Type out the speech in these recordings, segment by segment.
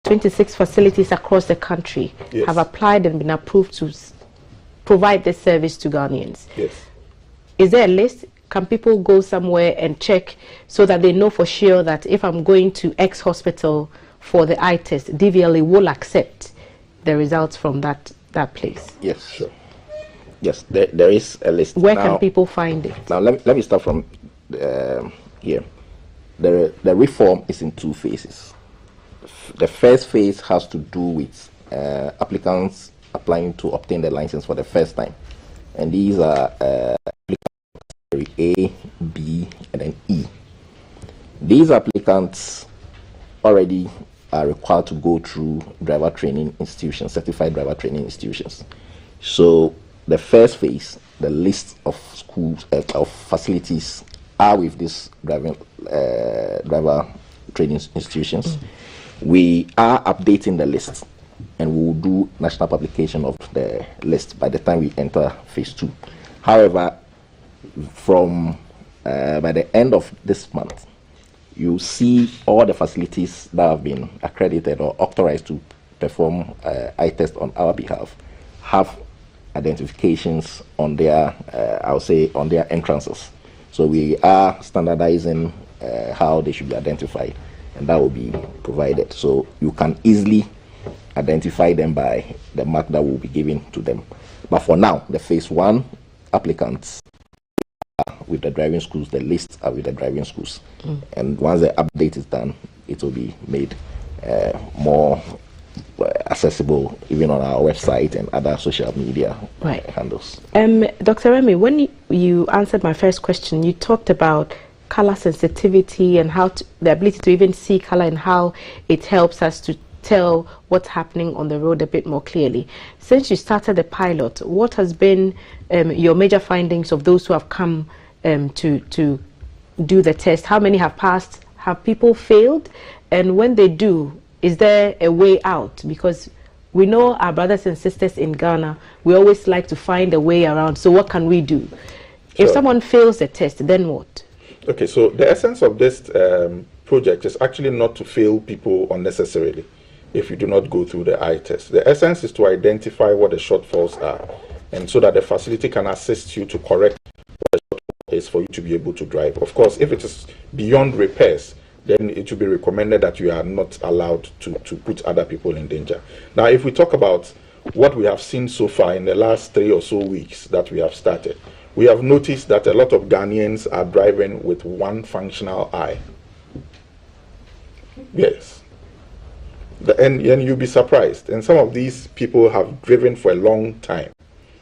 26 facilities across the country have applied and been approved to provide this service to Ghanaians. Yes. Is there a list? Can people go somewhere and check so that they know for sure that if I'm going to X hospital for the eye test, DVLA will accept the results from that place? Yes, sure. Yes, there is a list. Where can people find it? Now, let me start from here. The reform is in two phases. The first phase has to do with applicants applying to obtain the license for the first time. And these are applicants A, B, and then E. These applicants already are required to go through driver training institutions, certified driver training institutions. So the first phase, the list of schools, of facilities are with these driver training institutions. We are updating the list, and we will do national publication of the list by the time we enter phase 2. However, from by the end of this month, you see all the facilities that have been accredited or authorized to perform eye test on our behalf have identifications on their, I would say, on their entrances. So we are standardizing how they should be identified, and that will be provided. So you can easily identify them by the mark that will be given to them. But for now, the phase 1 applicants are with the driving schools, the lists are with the driving schools. And once the update is done, it will be made more accessible even on our website and other social media handles. Dr. Remy, when you answered my first question, you talked about color sensitivity and how the ability to even see color and how it helps us to tell what's happening on the road a bit more clearly. Since you started the pilot, what has been your major findings of those who have come to do the test? How many have passed? Have people failed? And when they do, is there a way out? Because we know our brothers and sisters in Ghana, we always like to find a way around. So what can we do? If someone fails the test, then what? Okay, so the essence of this project is actually not to fail people unnecessarily if you do not go through the eye test. The essence is to identify what the shortfalls are, and so that the facility can assist you to correct what the shortfall is for you to be able to drive. Of course, if it is beyond repairs, then it will be recommended that you are not allowed to put other people in danger. Now, if we talk about what we have seen so far in the last 3 or so weeks that we have started, we have noticed that a lot of Ghanaians are driving with one functional eye. Yes. And you'll be surprised. And some of these people have driven for a long time,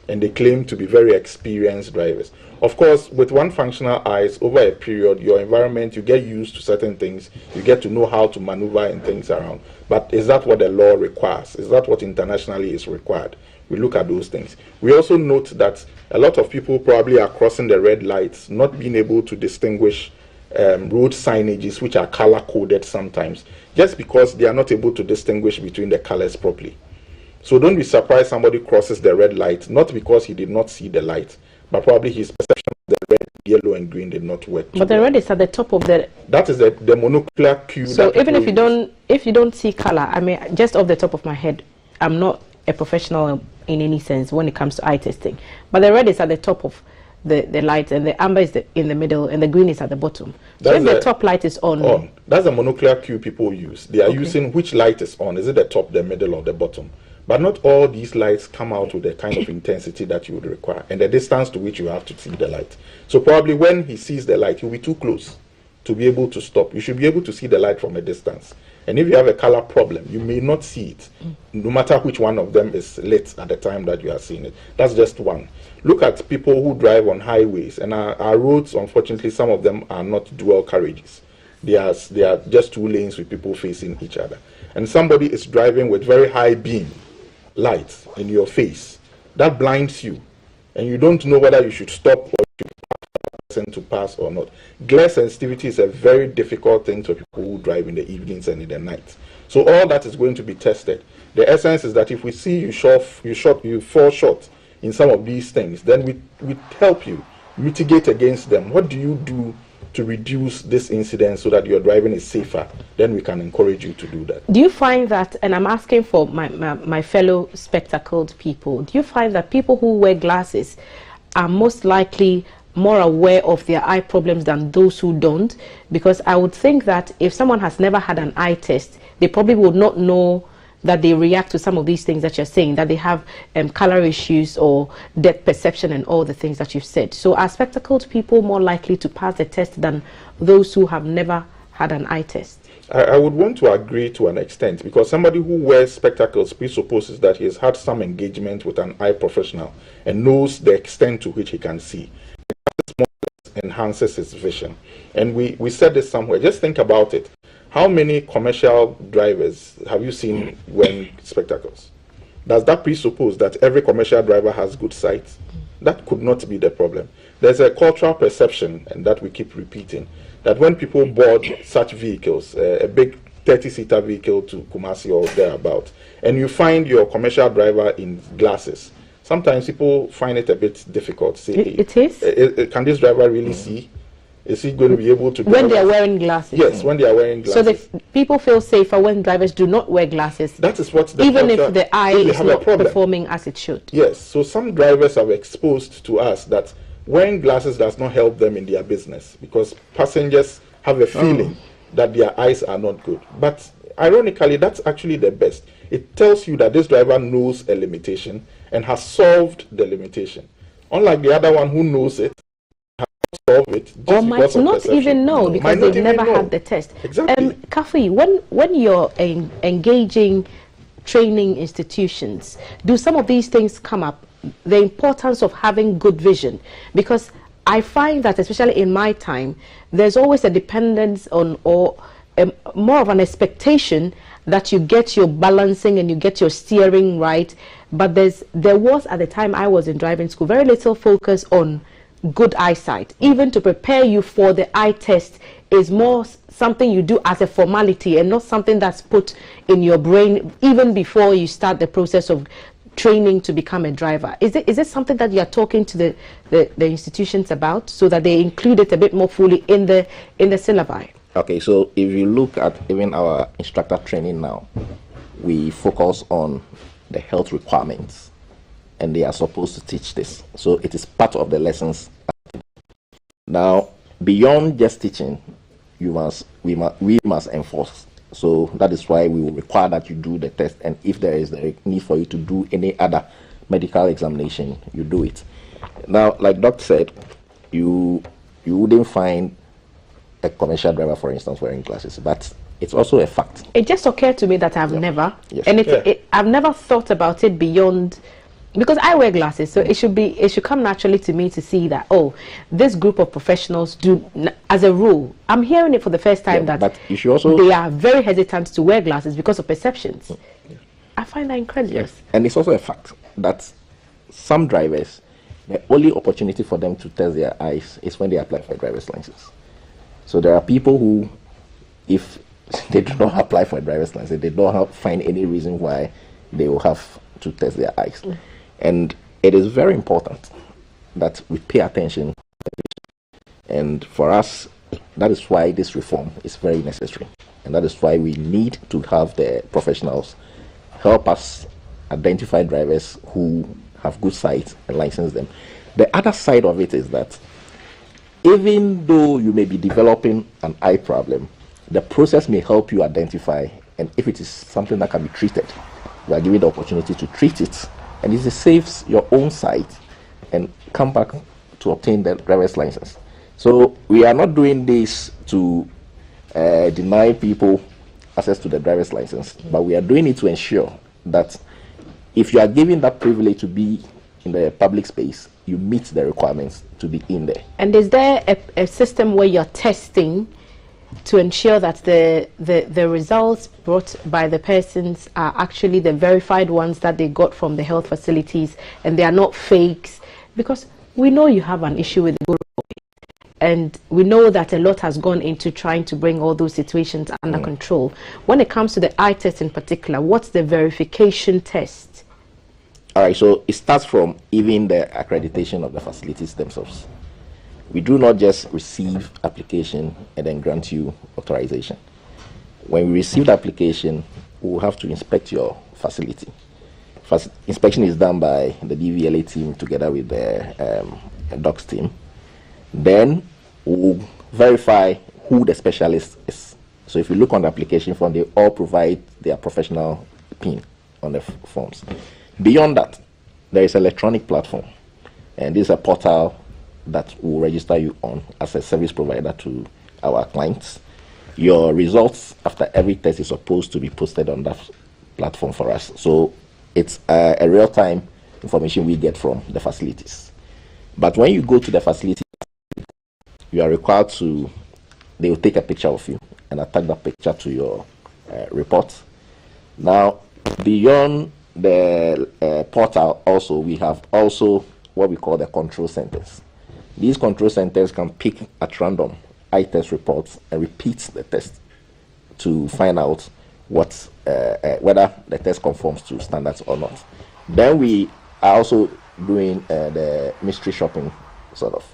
and they claim to be very experienced drivers. Of course, with one functional eyes, over a period, your environment, you get used to certain things, you get to know how to maneuver and things around. But is that what the law requires? Is that what internationally is required? We look at those things. We also note that a lot of people probably are crossing the red lights, not being able to distinguish road signages, which are color coded sometimes, just because they are not able to distinguish between the colors properly. So don't be surprised somebody crosses the red light, not because he did not see the light, but probably his perception of the red, yellow, and green did not work. But the red is at the top of the... That is the monocular cue. So even if you don't see color, I mean, just off the top of my head, I'm not a professional in any sense when it comes to eye testing, but the red is at the top of the light, and the amber is in the middle, and the green is at the bottom. So if the top light is on, that's the monocular cue people use. They are using which light is on. Is it the top, the middle, or the bottom? But not all these lights come out with the kind of intensity that you would require, and the distance to which you have to see the light. So probably when he sees the light, he'll be too close to be able to stop. You should be able to see the light from a distance. And if you have a color problem, you may not see it, no matter which one of them is lit at the time that you are seeing it. That's just one. Look at people who drive on highways, and our roads, unfortunately, some of them are not dual carriages. They are just 2 lanes with people facing each other. And somebody is driving with very high beam lights in your face. That blinds you, and you don't know whether you should stop or you should to pass or not. Glare sensitivity is a very difficult thing for people who drive in the evenings and in the night. So all that is going to be tested. The essence is that if we see you fall short in some of these things, then we help you mitigate against them. What do you do to reduce this incident so that your driving is safer, then we can encourage you to do that. Do you find that, and I'm asking for my fellow spectacled people, do you find that people who wear glasses are most likely more aware of their eye problems than those who don't? Because I would think that if someone has never had an eye test, they probably would not know that they react to some of these things that you're saying, that they have color issues or depth perception and all the things that you've said. So are spectacled people more likely to pass the test than those who have never had an eye test? I would want to agree to an extent, because somebody who wears spectacles presupposes that he has had some engagement with an eye professional and knows the extent to which he can see. It enhances his vision. And we said this somewhere. Just think about it. How many commercial drivers have you seen wearing spectacles? Does that presuppose that every commercial driver has good sight? That could not be the problem. There's a cultural perception, and that we keep repeating, that when people board such vehicles, a big 30-seater vehicle to Kumasi or thereabout, and you find your commercial driver in glasses, sometimes people find it a bit difficult. Say, it is? Can this driver really see? Is he going to be able to drive? When they are wearing glasses? Yes, when they are wearing glasses. So the people feel safer when drivers do not wear glasses. That is what the even if the eye is not performing as it should. Yes, so some drivers have exposed to us that wearing glasses does not help them in their business, because passengers have a feeling that their eyes are not good. But ironically, that's actually the best. It tells you that this driver knows a limitation and has solved the limitation. Unlike the other one who knows it, solve it, or might not even know because they've never had the test. Exactly. Kafi, when you're engaging training institutions, do some of these things come up? The importance of having good vision, because I find that especially in my time, there's always a dependence on, or more of an expectation that you get your balancing and you get your steering right. But there was, at the time I was in driving school, very little focus on good eyesight. Even to prepare you for the eye test is more something you do as a formality and not something that's put in your brain even before you start the process of training to become a driver. Is it something that you're talking to the institutions about, so that they include it a bit more fully in the syllabi? Okay, so if you look at even our instructor training now, we focus on the health requirements, and they are supposed to teach this. So it is part of the lessons. Now, beyond just teaching, we must enforce. So that is why we will require that you do the test, and if there is a need for you to do any other medical examination, you do it. Now, like Doc said, you wouldn't find a commercial driver, for instance, wearing glasses, but it's also a fact. It just occurred to me that I've never, yes. And I've never thought about it beyond, because I wear glasses, so it should come naturally to me to see that, oh, this group of professionals do, as a rule, I'm hearing it for the first time, that but you should also, they are very hesitant to wear glasses because of perceptions. I find that incredulous. Yes. And it's also a fact that some drivers, the only opportunity for them to test their eyes is when they apply for a driver's license. So there are people who, if they do not apply for a driver's license, they don't find any reason why they will have to test their eyes. And it is very important that we pay attention. And for us, that is why this reform is very necessary. And that is why we need to have the professionals help us identify drivers who have good sight and license them. The other side of it is that even though you may be developing an eye problem, the process may help you identify, and if it is something that can be treated, you are given the opportunity to treat it, and it saves your own sight and come back to obtain the driver's license. So we are not doing this to deny people access to the driver's license, but we are doing it to ensure that if you are given that privilege to be in the public space, you meet the requirements to be in there. And is there a system where you're testing to ensure that the results brought by the persons are actually the verified ones that they got from the health facilities and they are not fakes? Because we know you have an issue with Guru, and we know that a lot has gone into trying to bring all those situations under control. When it comes to the eye test in particular, what's the verification test? All right, so it starts from even the accreditation of the facilities themselves. We do not just receive application and then grant you authorization. When we receive the application, we will have to inspect your facility. First, inspection is done by the DVLA team together with the docs team. Then we'll verify who the specialist is. So if you look on the application form, they all provide their professional PIN on the forms. Beyond that, there is an electronic platform, and this is a portal that will register you on as a service provider to our clients. Your results after every test is supposed to be posted on that platform for us. So it's a real-time information we get from the facilities. But when you go to the facility, you are required to, they will take a picture of you and attach that picture to your report. Now, beyond the portal, also we have also what we call the control centers. These control centers can pick at random eye test reports and repeat the test to find out what whether the test conforms to standards or not. Then we are also doing the mystery shopping sort of.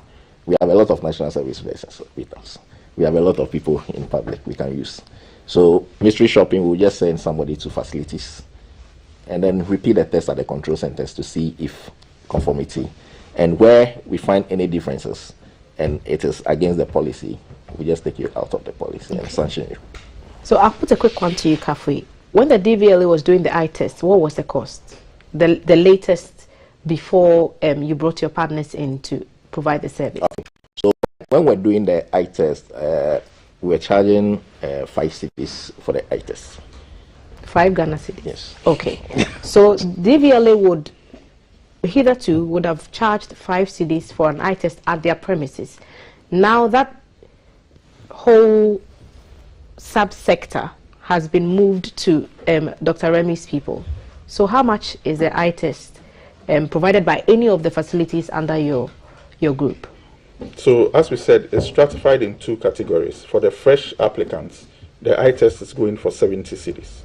We have a lot of national service persons with us. We have a lot of people in public we can use. So mystery shopping, we'll just send somebody to facilities and then repeat the test at the control centers to see if conformity. And where we find any differences and it is against the policy, we just take you out of the policy and sanction you. So I'll put a quick one to you, Kafui. When the DVLA was doing the eye test, what was the cost? The latest before you brought your partners in to provide the service? Okay. So when we're doing the eye test, we're charging 5 cedis for the eye test. 5 Ghana cedis? Yes. Okay. So DVLA would hitherto would have charged 5 cedis for an eye test at their premises. Now that whole subsector has been moved to Dr. Remy's people. So how much is the eye test provided by any of the facilities under your group? So as we said, it's stratified in 2 categories. For the fresh applicants, the eye test is going for 70 cedis.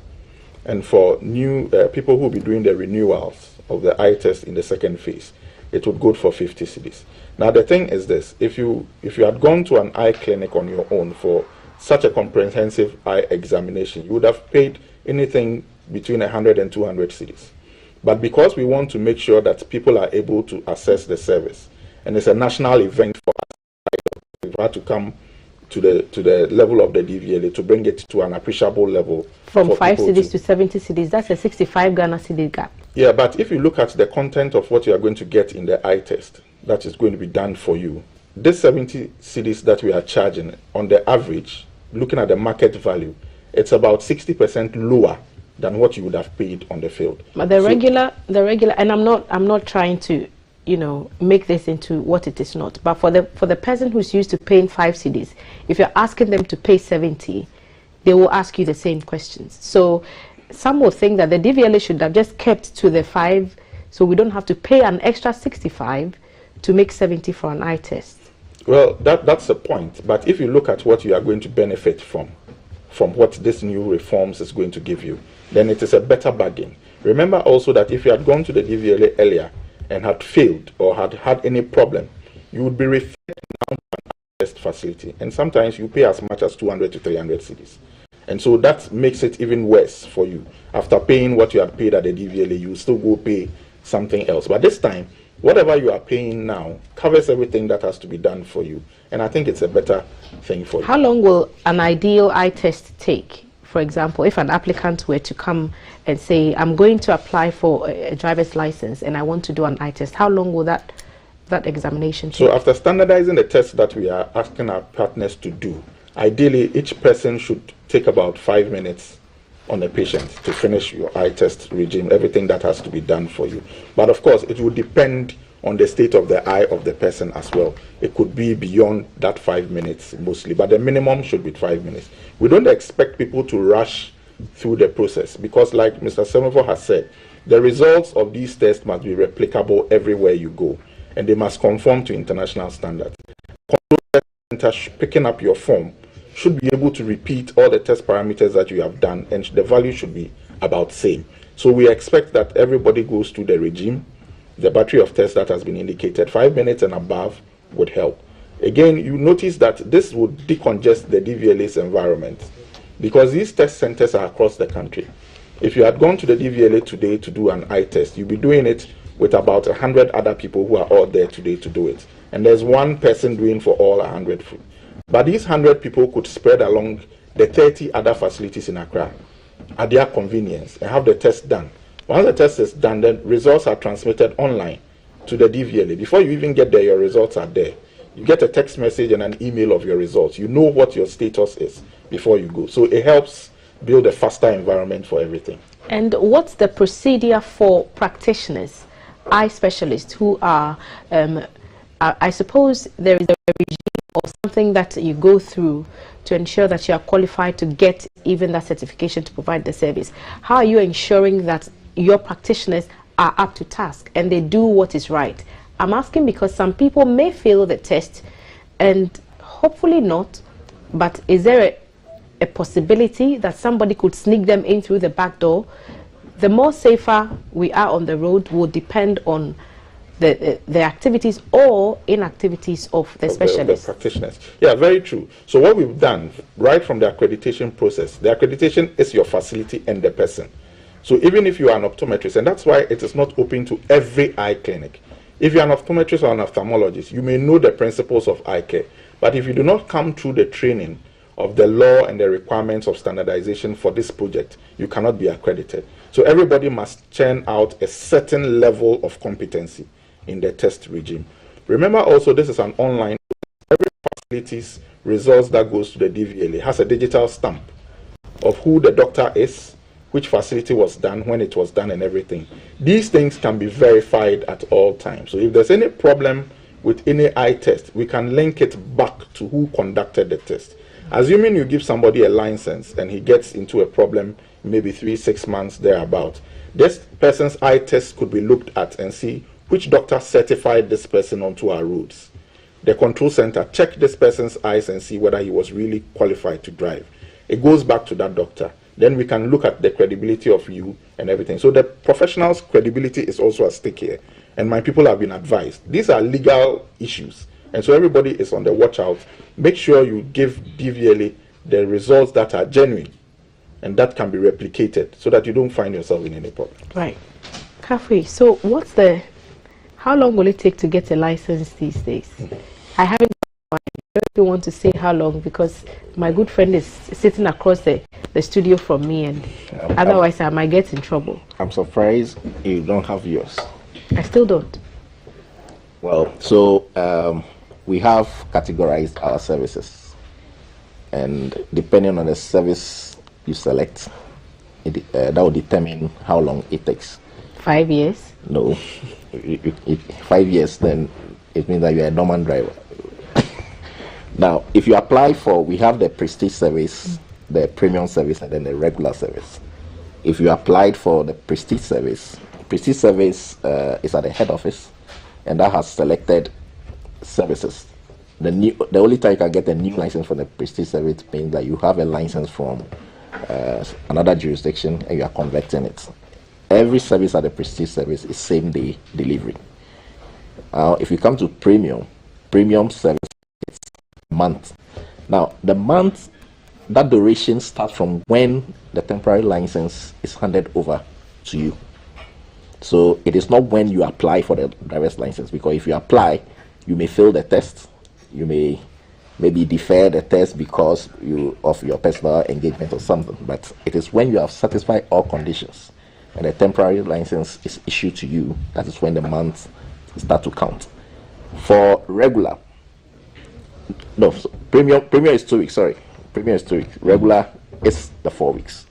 And for new people who will be doing the renewals of the eye test in the second phase, it would go for 50 cedis. Now the thing is this, if you had gone to an eye clinic on your own for such a comprehensive eye examination, you would have paid anything between 100 and 200 cedis. But because we want to make sure that people are able to access the service, and it's a national event for us, we've had to come to the level of the DVLA to bring it to an appreciable level. From 5 cedis to 70 cedis, that's a 65 Ghana cedi gap. Yeah, but if you look at the content of what you are going to get in the eye test, that is going to be done for you. This 70 cedis that we are charging, on the average, looking at the market value, it's about 60% lower than what you would have paid on the field. But the regular, and I'm not trying to, make this into what it is not. But for the person who's used to paying 5 cedis, if you're asking them to pay 70, they will ask you the same questions. So some will think that the DVLA should have just kept to the 5, so we don't have to pay an extra 65 to make 70 for an eye test. Well, that's the point. But if you look at what you are going to benefit from what this new reforms is going to give you, then it is a better bargain. Remember also that if you had gone to the DVLA earlier and had failed or had any problem, you would be referred down to an eye test facility. And sometimes you pay as much as 200 to 300 cedis. And so that makes it even worse for you. After paying what you had paid at the DVLA, you still go pay something else. But this time, whatever you are paying now covers everything that has to be done for you. And I think it's a better thing for you. How long will an ideal eye test take? For example, if an applicant were to come and say, I'm going to apply for a driver's license and I want to do an eye test, how long will that examination take? So after standardizing the tests that we are asking our partners to do, ideally each person should take about 5 minutes on a patient to finish your eye test regime, everything that has to be done for you. But of course, it will depend on the state of the eye of the person as well. It could be beyond that 5 minutes mostly, but the minimum should be 5 minutes. We don't expect people to rush through the process because, like Mr. Semovo has said, the results of these tests must be replicable everywhere you go, and they must conform to international standards. Control center picking up your form should be able to repeat all the test parameters that you have done, and the value should be about same. So we expect that everybody goes through the regime, the battery of tests that has been indicated. 5 minutes and above would help. Again, you notice that this would decongest the DVLA's environment because these test centers are across the country. If you had gone to the DVLA today to do an eye test, you'd be doing it with about 100 other people who are all there today to do it. And there's one person doing for all 100. But these 100 people could spread along the 30 other facilities in Accra at their convenience and have the test done. Once the test is done, the results are transmitted online to the DVLA. Before you even get there, your results are there. You get a text message and an email of your results. You know what your status is before you go. So it helps build a faster environment for everything. And what's the procedure for practitioners, eye specialists who are, I suppose there is a regime or something that you go through to ensure that you are qualified to get even that certification to provide the service. How are you ensuring that your practitioners are up to task and they do what is right? I'm asking because some people may fail the test and hopefully not, but is there a possibility that somebody could sneak them in through the back door? The more safer we are on the road will depend on the activities or inactivities of the specialists. The practitioners. Yeah, very true. So what we've done right from the accreditation process, the accreditation is your facility and the person. So even if you are an optometrist, and that's why it is not open to every eye clinic. If you're an optometrist or an ophthalmologist, you may know the principles of eye care. But if you do not come through the training of the law and the requirements of standardization for this project, you cannot be accredited. So everybody must churn out a certain level of competency in the test regime. Remember also, this is an online, every facility's results that goes to the DVLA has a digital stamp of who the doctor is, which facility was done, when it was done and everything. These things can be verified at all times. So if there's any problem with any eye test, we can link it back to who conducted the test. Assuming you give somebody a license and he gets into a problem maybe 3-6 months thereabout, this person's eye test could be looked at and see which doctor certified this person onto our roads. The control center check this person's eyes and see whether he was really qualified to drive. It goes back to that doctor. Then we can look at the credibility of you and everything. So the professional's credibility is also at stake here. And my people have been advised. These are legal issues. And so everybody is on the watch out. Make sure you give DVLA the results that are genuine and that can be replicated so that you don't find yourself in any problem. Right. Kafui, so how long will it take to get a license these days? I haven't. I don't want to say how long because my good friend is sitting across the studio from me, and otherwise I might get in trouble. I'm surprised you don't have yours. I still don't. Well, so we have categorized our services, and depending on the service you select, that will determine how long it takes. 5 years? No, 5 years, then it means that you're a dormant driver. Now, if you apply for, we have the prestige service, the premium service, and then the regular service. If you applied for the prestige service is at the head office, and that has selected services. The only time you can get a new license for the prestige service means that you have a license from another jurisdiction and you are converting it. Every service at the prestige service is same day delivery. If you come to premium service, it's month. Now the month, that duration starts from when the temporary license is handed over to you. So it is not when you apply for the driver's license, because if you apply, you may fail the test, you may maybe defer the test because of your personal engagement or something, but it is when you have satisfied all conditions and the temporary license is issued to you, that is when the months start to count. For regular, no, so premium is 2 weeks, sorry. Premium is 2 weeks. Regular is the 4 weeks.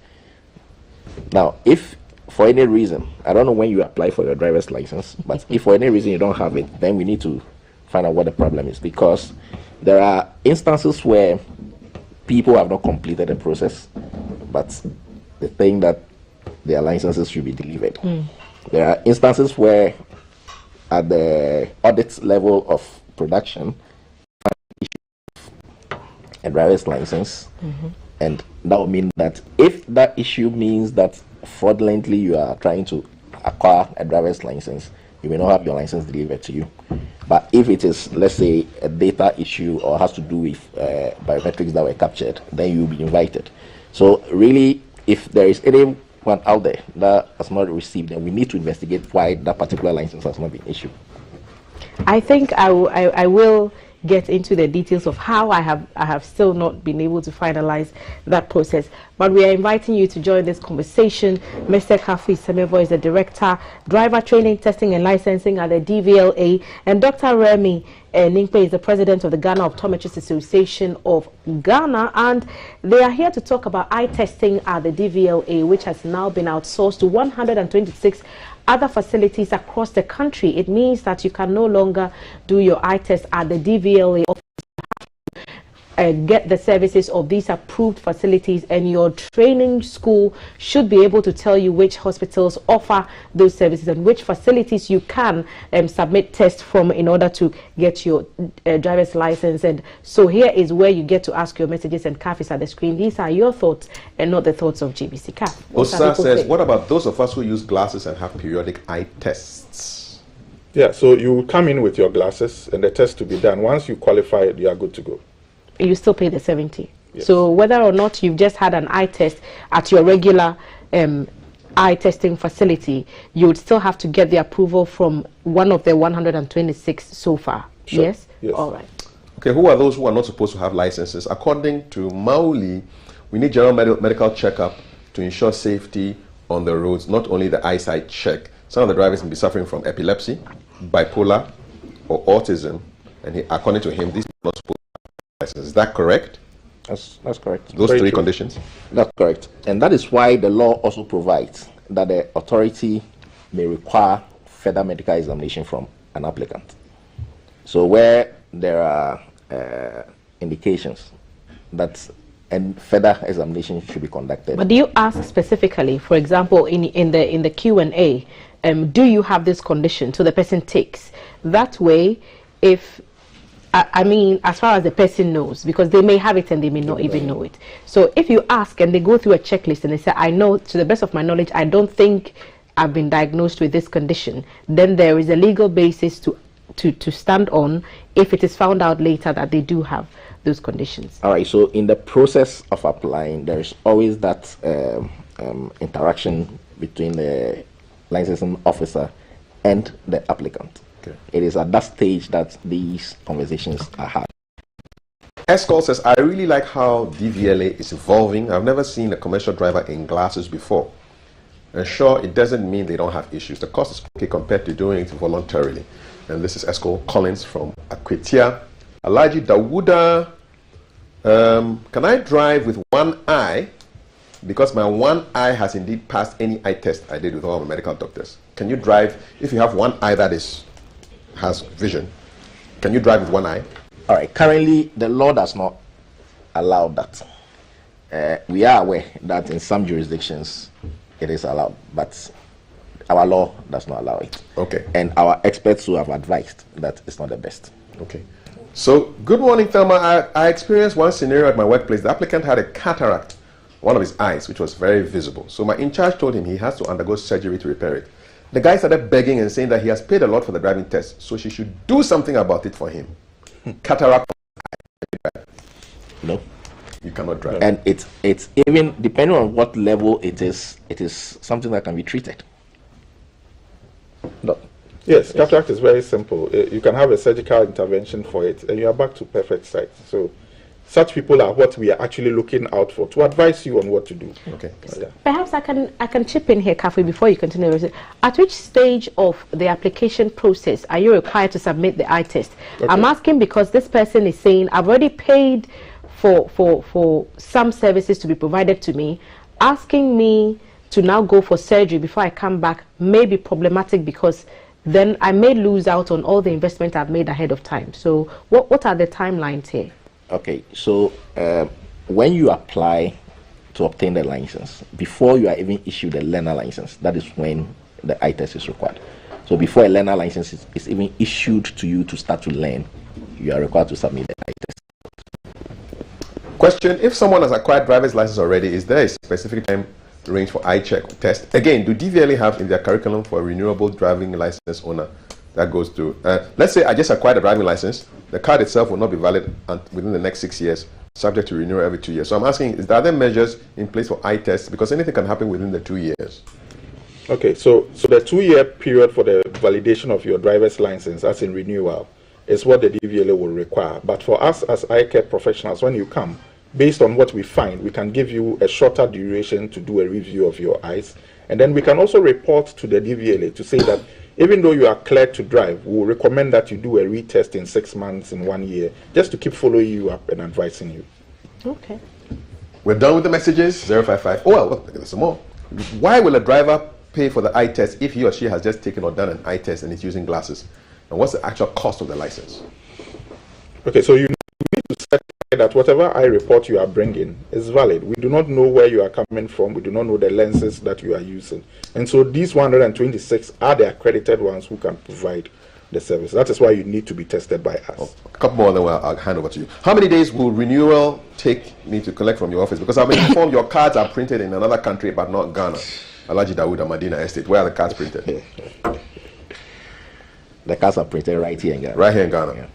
Now, if for any reason, I don't know when you apply for your driver's license, but if for any reason you don't have it, then we need to find out what the problem is, because there are instances where people have not completed the process, but they think that their licenses should be delivered. There are instances where at the audit level of production, a driver's license, and that would mean that if that issue means that fraudulently you are trying to acquire a driver's license, you may not have your license delivered to you. But if it is, let's say, a data issue or has to do with biometrics that were captured, then you'll be invited. So really, if there is anyone out there that has not received, then we need to investigate why that particular license has not been issued. I think I will get into the details of how I have still not been able to finalize that process. But we are inviting you to join this conversation. Mr. Kafi Semevo is the Director, Driver Training, Testing and Licensing at the DVLA, and Dr. Remy Ninkpe is the President of the Ghana Optometrists Association of Ghana, and they are here to talk about eye testing at the DVLA, which has now been outsourced to 126 other facilities across the country. It means that you can no longer do your eye test at the DVLA office. Get the services of these approved facilities, and your training school should be able to tell you which hospitals offer those services and which facilities you can submit tests from in order to get your driver's license. And so here is where you get to ask your messages, and CAF is at the screen. These are your thoughts and not the thoughts of GBC. CAF. Osa says, what about those of us who use glasses and have periodic eye tests? Yeah, so you come in with your glasses and the test to be done. Once you qualify, you are good to go. You still pay the 70. Yes. So whether or not you've just had an eye test at your regular eye testing facility, you would still have to get the approval from one of the 126 so far. Sure. Yes? Yes. All right. Okay, who are those who are not supposed to have licenses? According to Mauli, we need general medical checkup to ensure safety on the roads, not only the eyesight check. Some of the drivers may be suffering from epilepsy, bipolar, or autism, and according to him, these are not supposed to have licenses. Is that correct? That's correct. Those Very three true. conditions? That's correct. And that is why the law also provides that the authority may require further medical examination from an applicant. So where there are indications that further examination should be conducted. But do you ask specifically, for example, in the Q&A, do you have this condition? So the person takes. That way, if I mean, as far as the person knows, because they may have it and they may not even know it. So if you ask and they go through a checklist and they say, I know, to the best of my knowledge, I don't think I've been diagnosed with this condition, then there is a legal basis to stand on if it is found out later that they do have those conditions. All right, so in the process of applying, there is always that interaction between the licensing officer and the applicant. Okay. It is at that stage that these conversations are had. Escol says, I really like how DVLA is evolving. I've never seen a commercial driver in glasses before. And sure, it doesn't mean they don't have issues. The cost is okay compared to doing it voluntarily. And this is Escol Collins from Akwetia. Alaji Dawuda, can I drive with one eye? Because my one eye has indeed passed any eye test I did with all the medical doctors. Can you drive, if you have one eye that has vision, can you drive with one eye? All right, currently the law does not allow that. We are aware that in some jurisdictions it is allowed, but our law does not allow it. Okay. And our experts who have advised that it's not the best. Okay. So, good morning, Thelma. I experienced one scenario at my workplace. The applicant had a cataract, one of his eyes, which was very visible. So my in-charge told him he has to undergo surgery to repair it. The guy started begging and saying that he has paid a lot for the driving test, so she should do something about it for him. Cataract. No. You cannot drive. And it's even, depending on what level it is something that can be treated. No. Yes, cataract is very simple. You can have a surgical intervention for it, and you are back to perfect sight. So, such people are what we are actually looking out for to advise you on what to do. Okay. Yeah. Perhaps I can chip in here, Kafi, before you continue. At which stage of the application process are you required to submit the eye test? Okay. I'm asking because this person is saying, I've already paid for some services to be provided to me. Asking me to now go for surgery before I come back may be problematic, because then I may lose out on all the investment I've made ahead of time. So what are the timelines here? Okay, so when you apply to obtain the license, before you are even issued a learner license, that is when the eye test is required. So before a learner license is even issued to you to start to learn, you are required to submit the eye test. Question, if someone has acquired driver's license already, is there a specific time range for eye check test? Again, do DVLA have in their curriculum for a renewable driving license owner that goes through. Let's say I just acquired a driving license. The card itself will not be valid within the next 6 years, subject to renewal every 2 years. So I'm asking, are there measures in place for eye tests? Because anything can happen within the 2 years. Okay, so the 2-year period for the validation of your driver's license, as in renewal, is what the DVLA will require. But for us as eye care professionals, when you come, based on what we find, we can give you a shorter duration to do a review of your eyes. And then we can also report to the DVLA to say that even though you are cleared to drive, we will recommend that you do a retest in 6 months, in 1 year, just to keep following you up and advising you. Okay. We're done with the messages. 055. Oh, well, there's some more. Why will a driver pay for the eye test if he or she has just taken or done an eye test and is using glasses? And what's the actual cost of the license? Okay, so you need to certify that whatever eye report you are bringing is valid. We do not know where you are coming from. We do not know the lenses that you are using. And so these 126 are the accredited ones who can provide the service. That is why you need to be tested by us. Oh, a couple more, then I'll hand over to you. How many days will renewal take me to collect from your office? Because I've been informed your cards are printed in another country, but not Ghana. Alaji Dawuda, Medina Estate. Where are the cards printed? The cards are printed right here in Ghana. Right here in Ghana. Yeah.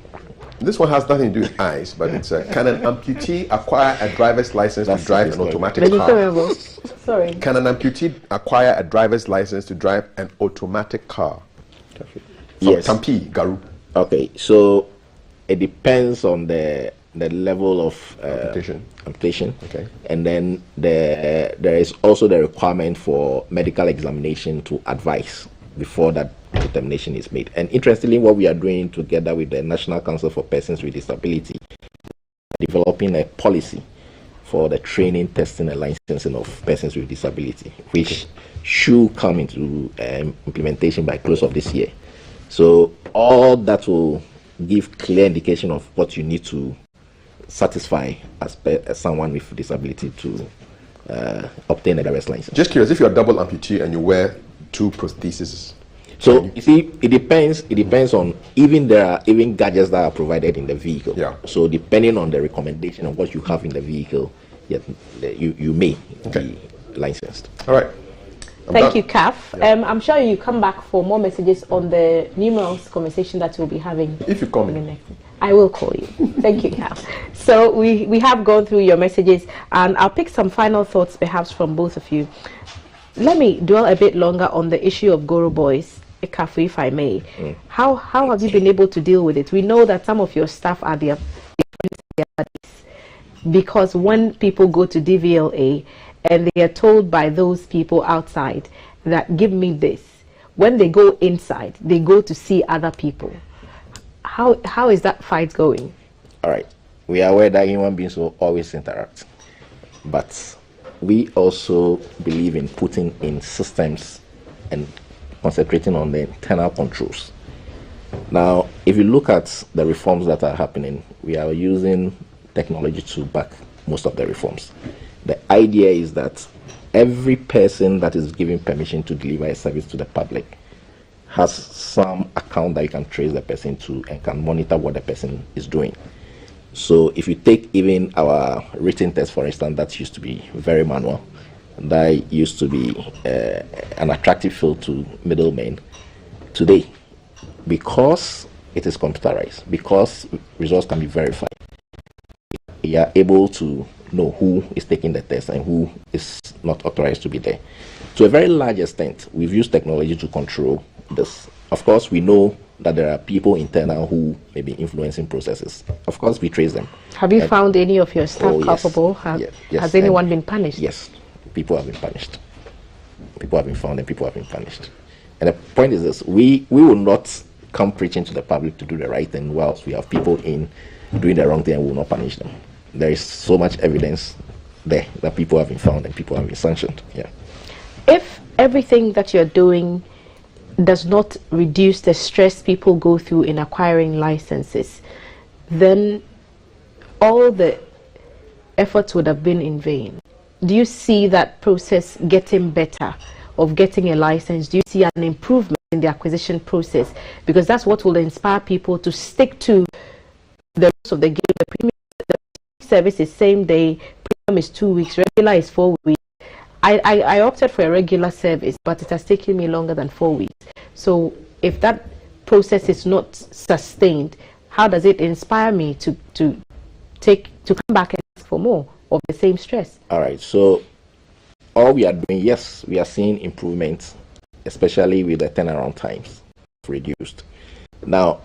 This one has nothing to do with eyes, but it's can an amputee acquire a driver's license to drive an automatic car? Sorry. Can an amputee acquire a driver's license to drive an automatic car? Yes. Tampi, Garu. Okay, so it depends on the level of amputation. Okay. And then there is also the requirement for medical examination to advise before that determination is made. And interestingly, what we are doing together with the National Council for Persons with Disability, developing a policy for the training, testing, and licensing of persons with disability, which should come into implementation by close of this year. So all that will give clear indication of what you need to satisfy as someone with disability to obtain a driver's license. Just curious, if you're a double amputee and you wear 2 prostheses. So you see, it depends on, there are gadgets that are provided in the vehicle. Yeah. So depending on the recommendation of what you have in the vehicle, you may be licensed. All right. Thank you, Kaf. Yeah. I'm sure you come back for more messages on the numerous conversation that we'll be having. If you call me. I will call you. Thank you, Kaf. So we have gone through your messages, and I'll pick some final thoughts perhaps from both of you. Let me dwell a bit longer on the issue of Goro Boys, Kafu, if I may. How have you been able to deal with it? We know that some of your staff are their buddies, because when people go to DVLA and they are told by those people outside that give me this, when they go inside, they go to see other people. How is that fight going? All right. We are aware that human beings will always interact, but we also believe in putting in systems and concentrating on the internal controls. Now, if you look at the reforms that are happening, we are using technology to back most of the reforms. The idea is that every person that is given permission to deliver a service to the public has some account that you can trace the person to and can monitor what the person is doing. So if you take even our written test, for instance, that used to be very manual, that used to be an attractive field to middlemen. Today, because it is computerized, because results can be verified, you are able to know who is taking the test and who is not authorized to be there. To a very large extent, we've used technology to control this. Of course, we know that there are people internal who may be influencing processes. Of course, we trace them. Have you found any of your staff culpable? Yes. Has anyone been punished? Yes, people have been punished. People have been found and people have been punished. And the point is this, we will not come preaching to the public to do the right thing whilst we have people in doing the wrong thing and we will not punish them. There is so much evidence there that people have been found and people have been sanctioned. Yeah. If everything that you're doing does not reduce the stress people go through in acquiring licenses, then all the efforts would have been in vain. Do you see that process getting better of getting a license? Do you see an improvement in the acquisition process? Because that's what will inspire people to stick to the rules of the game. The premium service is same day, premium is 2 weeks, regular is 4 weeks. I opted for a regular service, but it has taken me longer than 4 weeks. So if that process is not sustained, how does it inspire me to come back and ask for more of the same stress? All right. So all we are doing, yes, we are seeing improvements, especially with the turnaround times reduced. Now,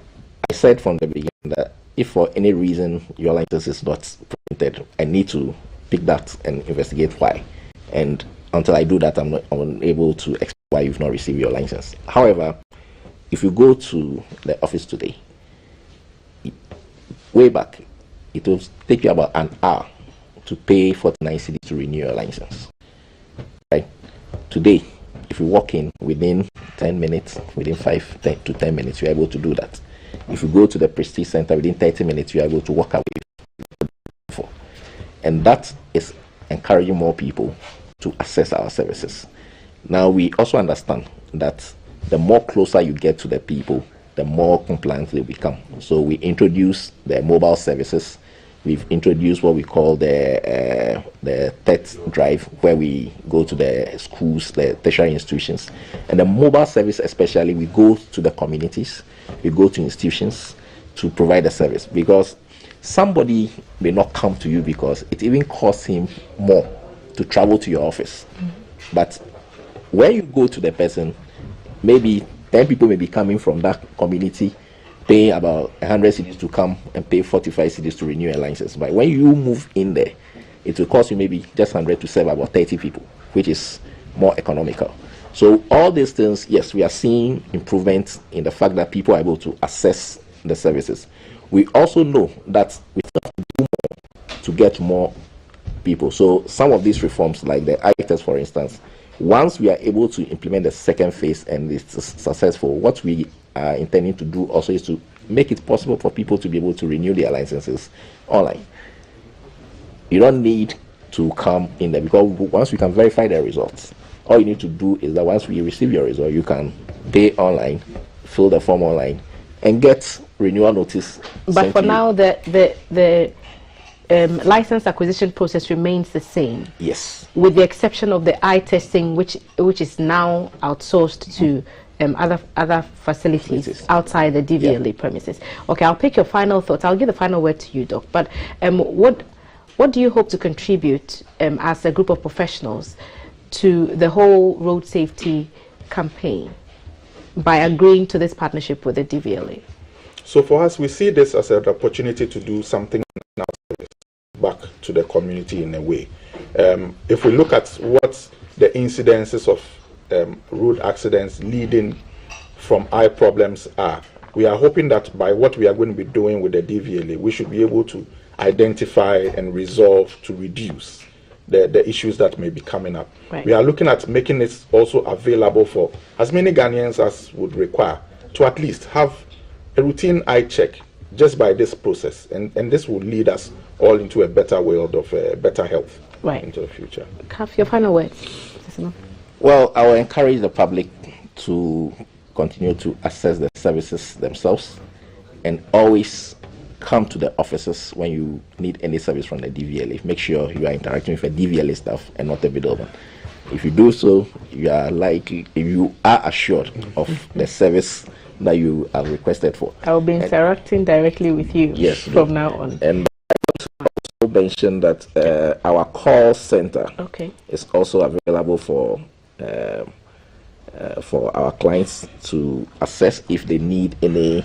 I said from the beginning that if for any reason your license is not printed, I need to pick that and investigate why. And until I do that, I'm not unable to explain why you've not received your license. However, if you go to the office today, way back, it will take you about an hour to pay 49 cedis to renew your license. Right? Today, if you walk in within 10 minutes, within 5 to 10 minutes, you're able to do that. If you go to the Prestige Center within 30 minutes, you're able to walk away. And that is encouraging more people to access our services. Now, we also understand that the more closer you get to the people, the more compliant they become. So we introduce the mobile services. We've introduced what we call the TET drive, where we go to the schools, the tertiary institutions. And the mobile service especially, we go to the communities, we go to institutions to provide the service. Because somebody may not come to you because it even costs him more to travel to your office. But when you go to the person, maybe 10 people may be coming from that community, paying about 100 cedis to come and pay 45 cedis to renew a license. But when you move in there, it will cost you maybe just 100 to serve about 30 people, which is more economical. So all these things, yes, we are seeing improvements in the fact that people are able to access the services. We also know that we have to do more to get more people. So some of these reforms, like the eye test, for instance, once we are able to implement the second phase and it's successful, what we are intending to do also is to make it possible for people to be able to renew their licenses online. You don't need to come in there, because once we can verify the results, all you need to do is that once we receive your result, you can pay online, fill the form online, and get renewal notice. But for now, the license acquisition process remains the same. Yes. With the exception of the eye testing, which is now outsourced to other facilities outside the DVLA premises. Okay, I'll pick your final thoughts. I'll give the final word to you, Doc. But what do you hope to contribute as a group of professionals to the whole road safety campaign by agreeing to this partnership with the DVLA? So for us, we see this as an opportunity to do something back to the community in a way. If we look at what the incidences of road accidents leading from eye problems are, we are hoping that by what we are going to be doing with the DVLA, we should be able to identify and resolve to reduce the issues that may be coming up. Right. We are looking at making it also available for as many Ghanaians as would require to at least have a routine eye check just by this process, and this will lead us all into a better world of better health into the future. Have your final words. Well, I will encourage the public to continue to access the services themselves and always come to the offices when you need any service from the DVLA. Make sure you are interacting with a DVLA staff and not a middleman. If you do so, you are assured of the service that you have requested for. I will be interacting directly with you from now on. And I also mention that our call center is also available for our clients to access if they need any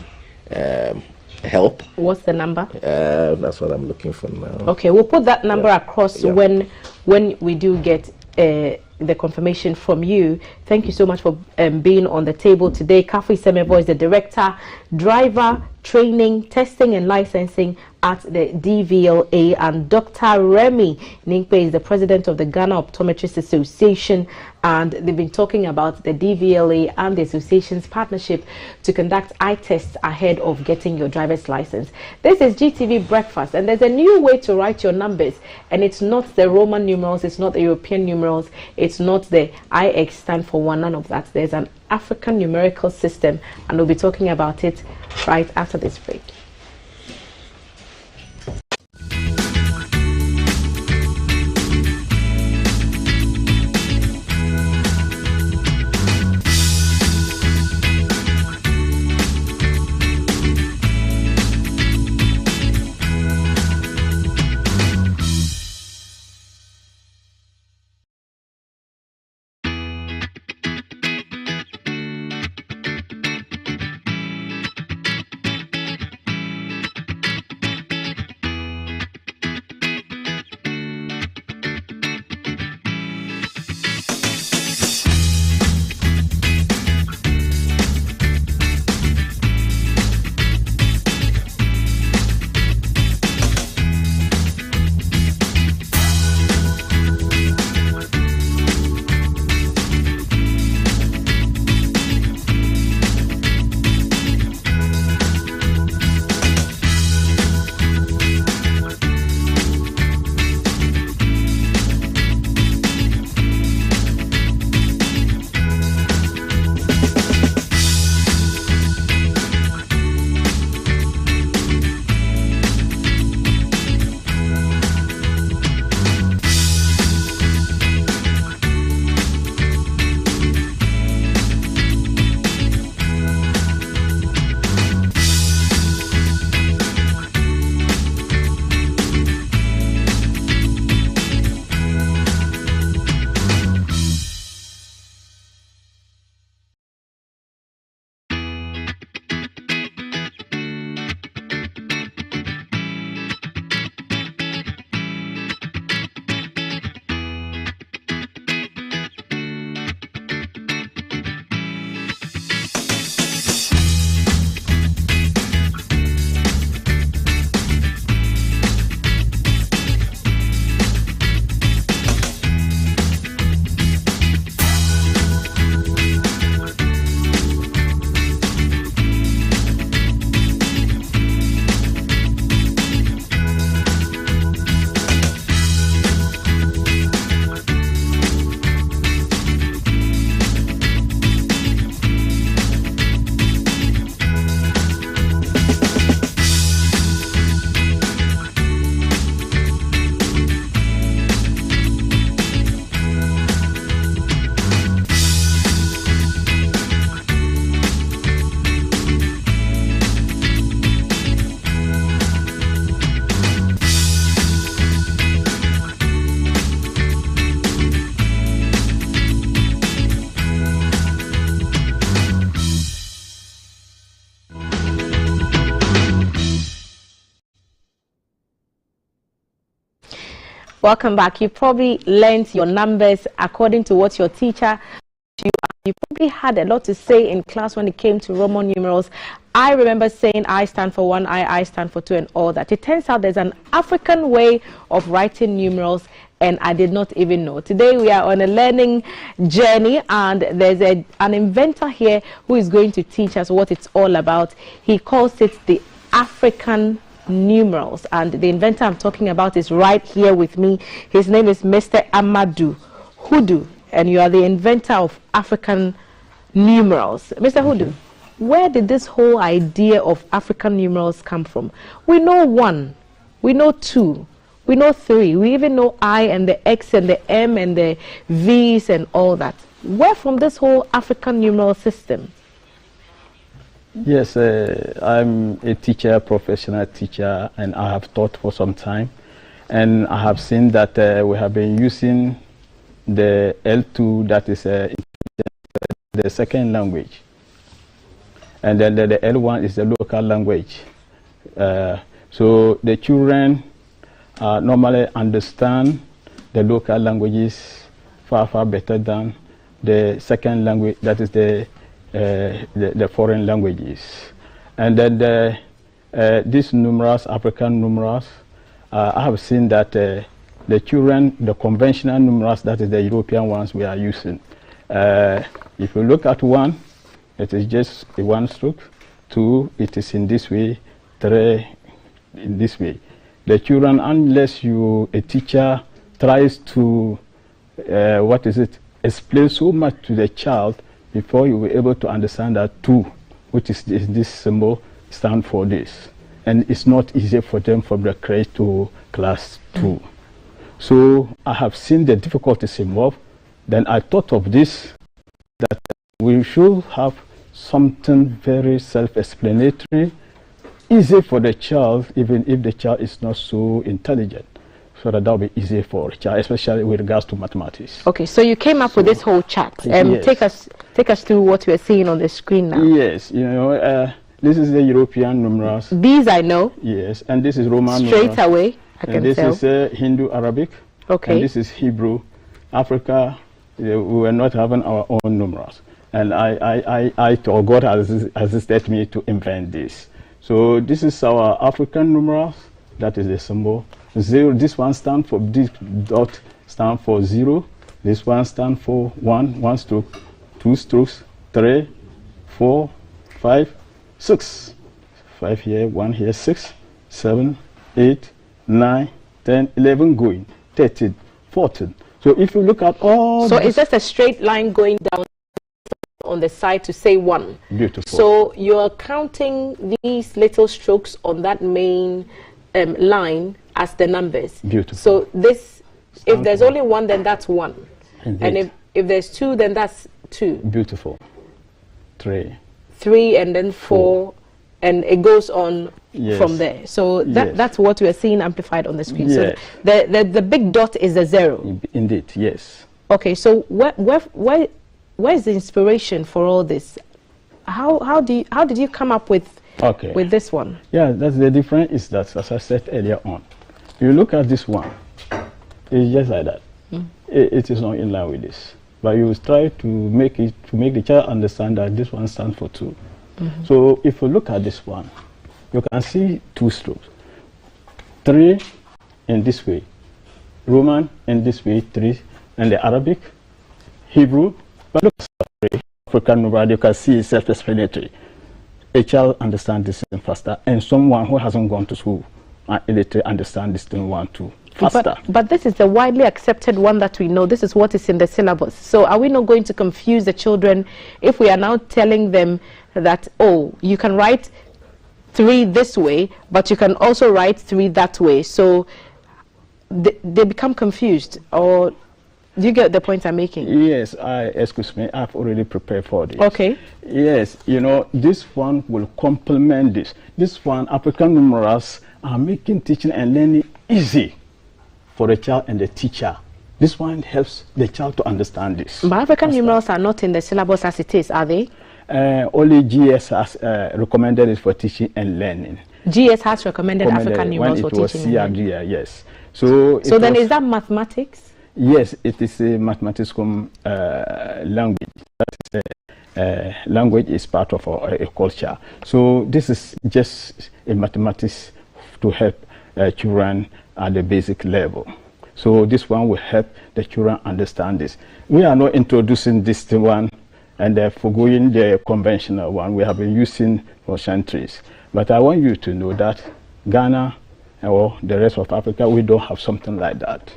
help. What's the number? That's what I'm looking for now. Okay, we'll put that number across when we do get the confirmation from you. Thank you so much for being on the table today. Kafi Semevo is the Director, Driver Training, Testing and Licensing at the DVLA, and Dr. Remy Ninkpe is the President of the Ghana Optometrists Association, and they've been talking about the DVLA and the association's partnership to conduct eye tests ahead of getting your driver's license. This is GTV Breakfast, and there's a new way to write your numbers, and it's not the Roman numerals, it's not the European numerals, it's not the IX stand for one, none of that. There's an African numerical system, and we'll be talking about it right after this break. Welcome back. You probably learned your numbers according to what your teacher. You probably had a lot to say in class when it came to Roman numerals. I remember saying I stand for 1, I stand for 2 and all that. It turns out there's an African way of writing numerals and I did not even know. Today we are on a learning journey and there's an inventor here who is going to teach us what it's all about. He calls it the African numerals, and the inventor I'm talking about is right here with me. His name is Mr. Amadou Hudu, and you are the inventor of African numerals. Mr. Hudu, where did this whole idea of African numerals come from? We know 1, we know 2, we know 3, we even know I and the X and the M and the V's and all that. Where from this whole African numeral system? Yes, I'm a teacher, professional teacher, and I have taught for some time. And I have seen that we have been using the L2, that is the second language. And then the L1 is the local language. So the children normally understand the local languages far, far better than the second language, that is the foreign languages. And then these numerals, African numerals, I have seen that the children, the conventional numerals, that is the European ones we are using. If you look at 1, it is just a 1 stroke. 2, it is in this way. 3, in this way. The children, unless a teacher tries to, explain so much to the child, before you were able to understand that 2, which is this symbol, stand for this. And it's not easy for them from the crèche to class 2. So I have seen the difficulties involved. Then I thought of this, that we should have something very self-explanatory, easy for the child, even if the child is not so intelligent. So that will be easy for a child, especially with regards to mathematics. Okay, so you came up with this whole chart. Yes. Take us through what we are seeing on the screen now. Yes, this is the European numerals. These I know. Yes, and this is Roman Straight numerals. away, I can this tell. is Hindu Arabic. Okay. And this is Hebrew. Africa, we were not having our own numerals. And I thought God has assisted me to invent this. So this is our African numerals. That is the symbol. 0, this one stands for, this dot stands for 0. This one stands for 1 stroke, 2 strokes, 3, 4, 5, 6. 5 here, 1 here, 6, 7, 8, 9, 10, 11 going, 13, 14. So if you look at all so it's just a straight line going down on the side to say 1. Beautiful. So you're counting these little strokes on that main line as the numbers. Beautiful. So this, if there's only 1, then that's 1. Indeed. And if there's 2, then that's 2. Beautiful. 3. 3 and then 4, and it goes on Yes. from there. So that's what we are seeing amplified on the screen. Yes. So the big dot is the 0. Indeed, yes. Okay, so where's the inspiration for all this? How did you come up with this one? Yeah, that's the difference is that, as I said earlier on, you look at this one, it's just like that. It is not in line with this. But you try to make the child understand that this one stands for 2. So if you look at this one, you can see 2 strokes. 3 in this way, Roman in this way, 3, and the Arabic, Hebrew. But look at the African numeral, you can see it's self-explanatory. A child understands this thing faster, and someone who hasn't gone to school illiterate understand this thing 1, 2 faster. But this is the widely accepted one that we know. This is what is in the syllabus. So are we not going to confuse the children if we are now telling them that, oh, you can write 3 this way, but you can also write 3 that way? So they become confused. Or do you get the point I'm making? Yes, excuse me, I've already prepared for this. Okay. Yes, this one will complement this. This one, African numerals, are making teaching and learning easy for the child and the teacher. This one helps the child to understand this. But African numerals are not in the syllabus as it is, are they? Only GS has recommended it for teaching and learning. GS has recommended African numerals for teaching and learning. Yes. So then is that mathematics? Yes, it is a mathematical language. That is language is part of our culture. So this is just a mathematics to help children at the basic level. So this one will help the children understand this. We are not introducing this one and forgoing the conventional one we have been using for centuries. But I want you to know that Ghana or the rest of Africa, we don't have something like that.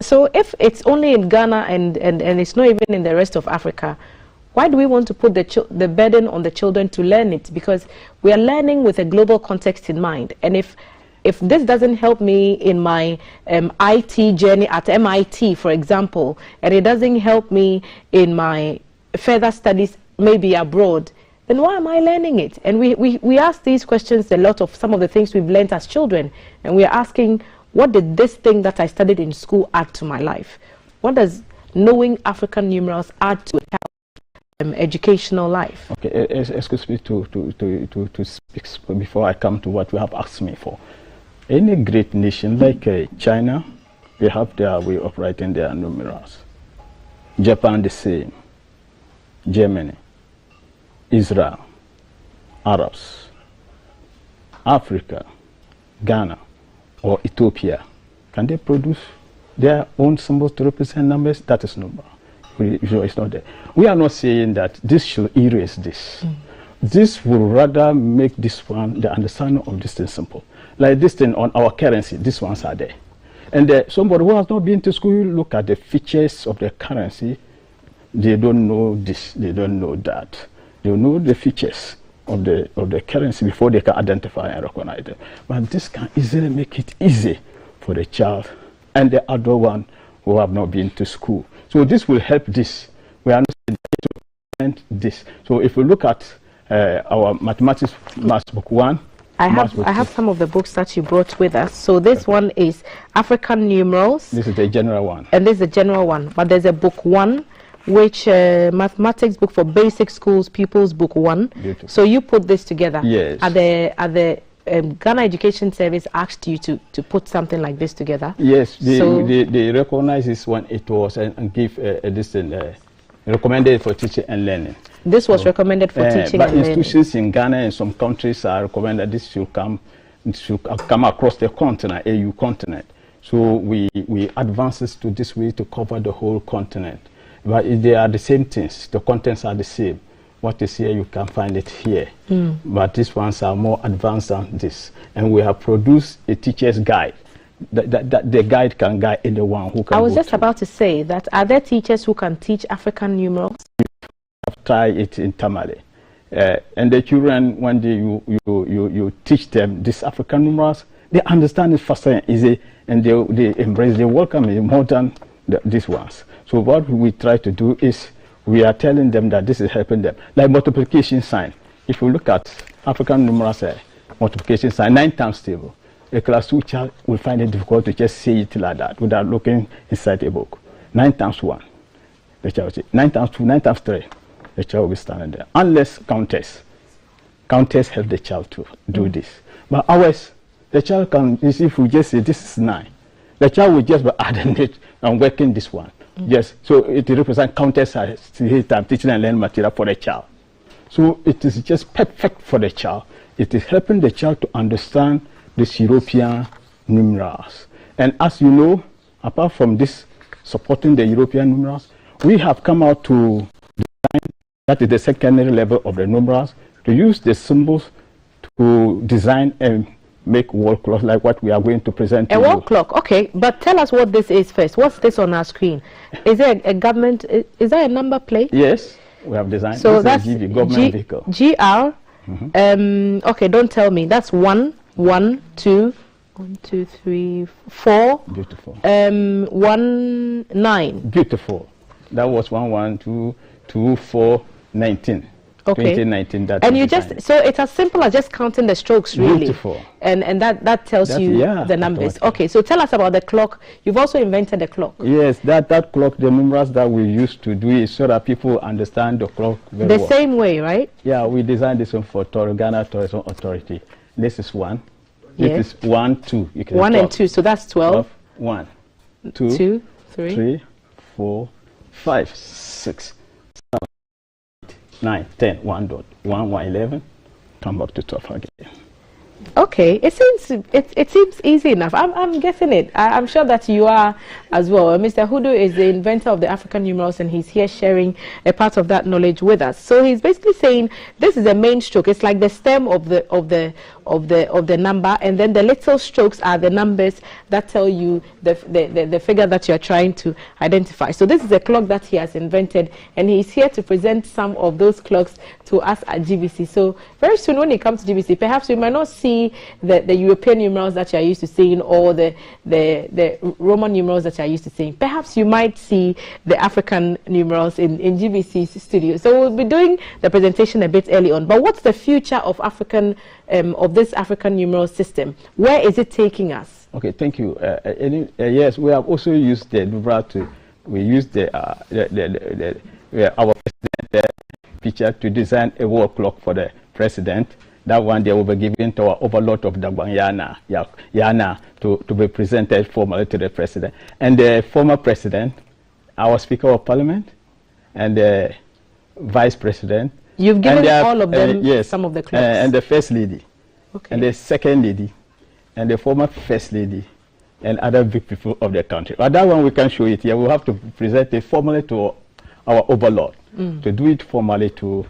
So if it's only in Ghana and it's not even in the rest of Africa, why do we want to put the burden on the children to learn it? Because we are learning with a global context in mind. And if this doesn't help me in my IT journey at MIT, for example, and it doesn't help me in my further studies maybe abroad, then why am I learning it? And we ask these questions a lot of some of the things we've learned as children. And we are asking, what did this thing that I studied in school add to my life? What does knowing African numerals add to educational life? Okay, excuse me to speak before I come to what you have asked me for. Any great nation like China, they have their way of writing their numerals. Japan the same. Germany, Israel, Arabs, Africa, Ghana, or Ethiopia, can they produce their own symbols to represent numbers? That is number. It's not there. We are not saying that this should erase this. This will rather make this one, the understanding of this thing simple. Like this thing on our currency, these ones are there. And somebody who has not been to school, look at the features of the currency, they don't know this, they don't know that. They know the features of the currency before they can identify and recognize them. But this can easily make it easy for the child and the other one who have not been to school. So this will help this. We are not saying to end this. So if we look at our mathematics maths book 1, I have some of the books that you brought with us. So this one is African numerals. This is the general one. And this is the general one. But there's a book 1, which mathematics book for basic schools, pupils book 1. Beautiful. So you put this together. Yes. At the Ghana Education Service asked you to put something like this together. Yes, they recognize this one. It was and give this recommended for teaching and learning. This was recommended for teaching and learning. But institutions in Ghana and some countries are recommended this should come across the continent, AU continent. So we advances to this way to cover the whole continent. But they are the same things. The contents are the same. What is here, you can find it here. But these ones are more advanced than this. And we have produced a teacher's guide. That the guide can guide anyone who can. I was just about to say that, are there teachers who can teach African numerals? I've tried it in Tamale. And the children, one day you teach them this African numerals, they understand it faster and easy, and they embrace, they welcome it more than these ones. So what we try to do is, we are telling them that this is helping them. Like multiplication sign. If you look at African numerals multiplication sign, 9 times table, a class 2 child will find it difficult to just say it like that without looking inside a book. 9 times 1, the child will say, 9 times 2, 9 times 3, the child will be standing there. Unless counters help the child to do this. But ours, the child can, if we just say this is 9, the child will just be adding it and working this one. Yes, so it represents counters as teaching and learning material for the child. So it is just perfect for the child. It is helping the child to understand this European numerals. And as you know, apart from this supporting the European numerals, we have come out to design, that is the secondary level of the numerals, to use the symbols to design and make wall clock like what we are going to present to you. A wall clock, okay. But tell us what this is first. What's this on our screen? Is there a government, is there a number plate? Yes, we have designed. So this that's is a government vehicle. GR, okay, don't tell me. That's 1, 1, 2, 1, 2, 3, 4. Beautiful. 1, 9. Beautiful. That was 1, 1, 2, 2, 4, 19. Okay. 2019. That and you designed. just, so it's as simple as just counting the strokes, really. Beautiful. And that tells you the numbers. Okay, so tell us about the clock. You've also invented the clock. Yes, that clock, the numerals that we used to do it so that people understand the clock very well. The same way, right? Yeah, we designed this one for Ghana Tourism Authority. This is 1. Yes. This is 1, 2. You can 1 12. and 2, so that's 12. 1, 2, 3, 3, 4, 5, 6, 7, 8, 9, 10, 1 dot, 1, 1, 11, come back to 12 again. Okay, it seems easy enough. I'm guessing it. I'm sure that you are as well. Mr. Hudu is the inventor of the African numerals, and he's here sharing a part of that knowledge with us. So he's basically saying this is the main stroke. It's like the stem of the number, and then the little strokes are the numbers that tell you the figure that you're trying to identify. So this is a clock that he has invented, and he's here to present some of those clocks to us at GBC. So very soon when it comes to GBC, perhaps we might not see the European numerals that you're used to seeing, or the Roman numerals that you're used to seeing. Perhaps you might see the African numerals in GBC's studio. So we'll be doing the presentation a bit early on. But what's the future of this African numeral system? Where is it taking us? Okay, thank you. Yes, we have also used the numeral we used our president picture to design a wall clock for the president. That one they will be given to our overlord of Dagbanyana, Yana, to be presented formally to the president. And the former president, our Speaker of Parliament, and the Vice President. You've given all of them yes, some of the clocks. And the First Lady, okay, and the Second Lady, and the former First Lady, and other big people of the country. But that one we can show it here. We'll have to present it formally to our overlord, to do it formally to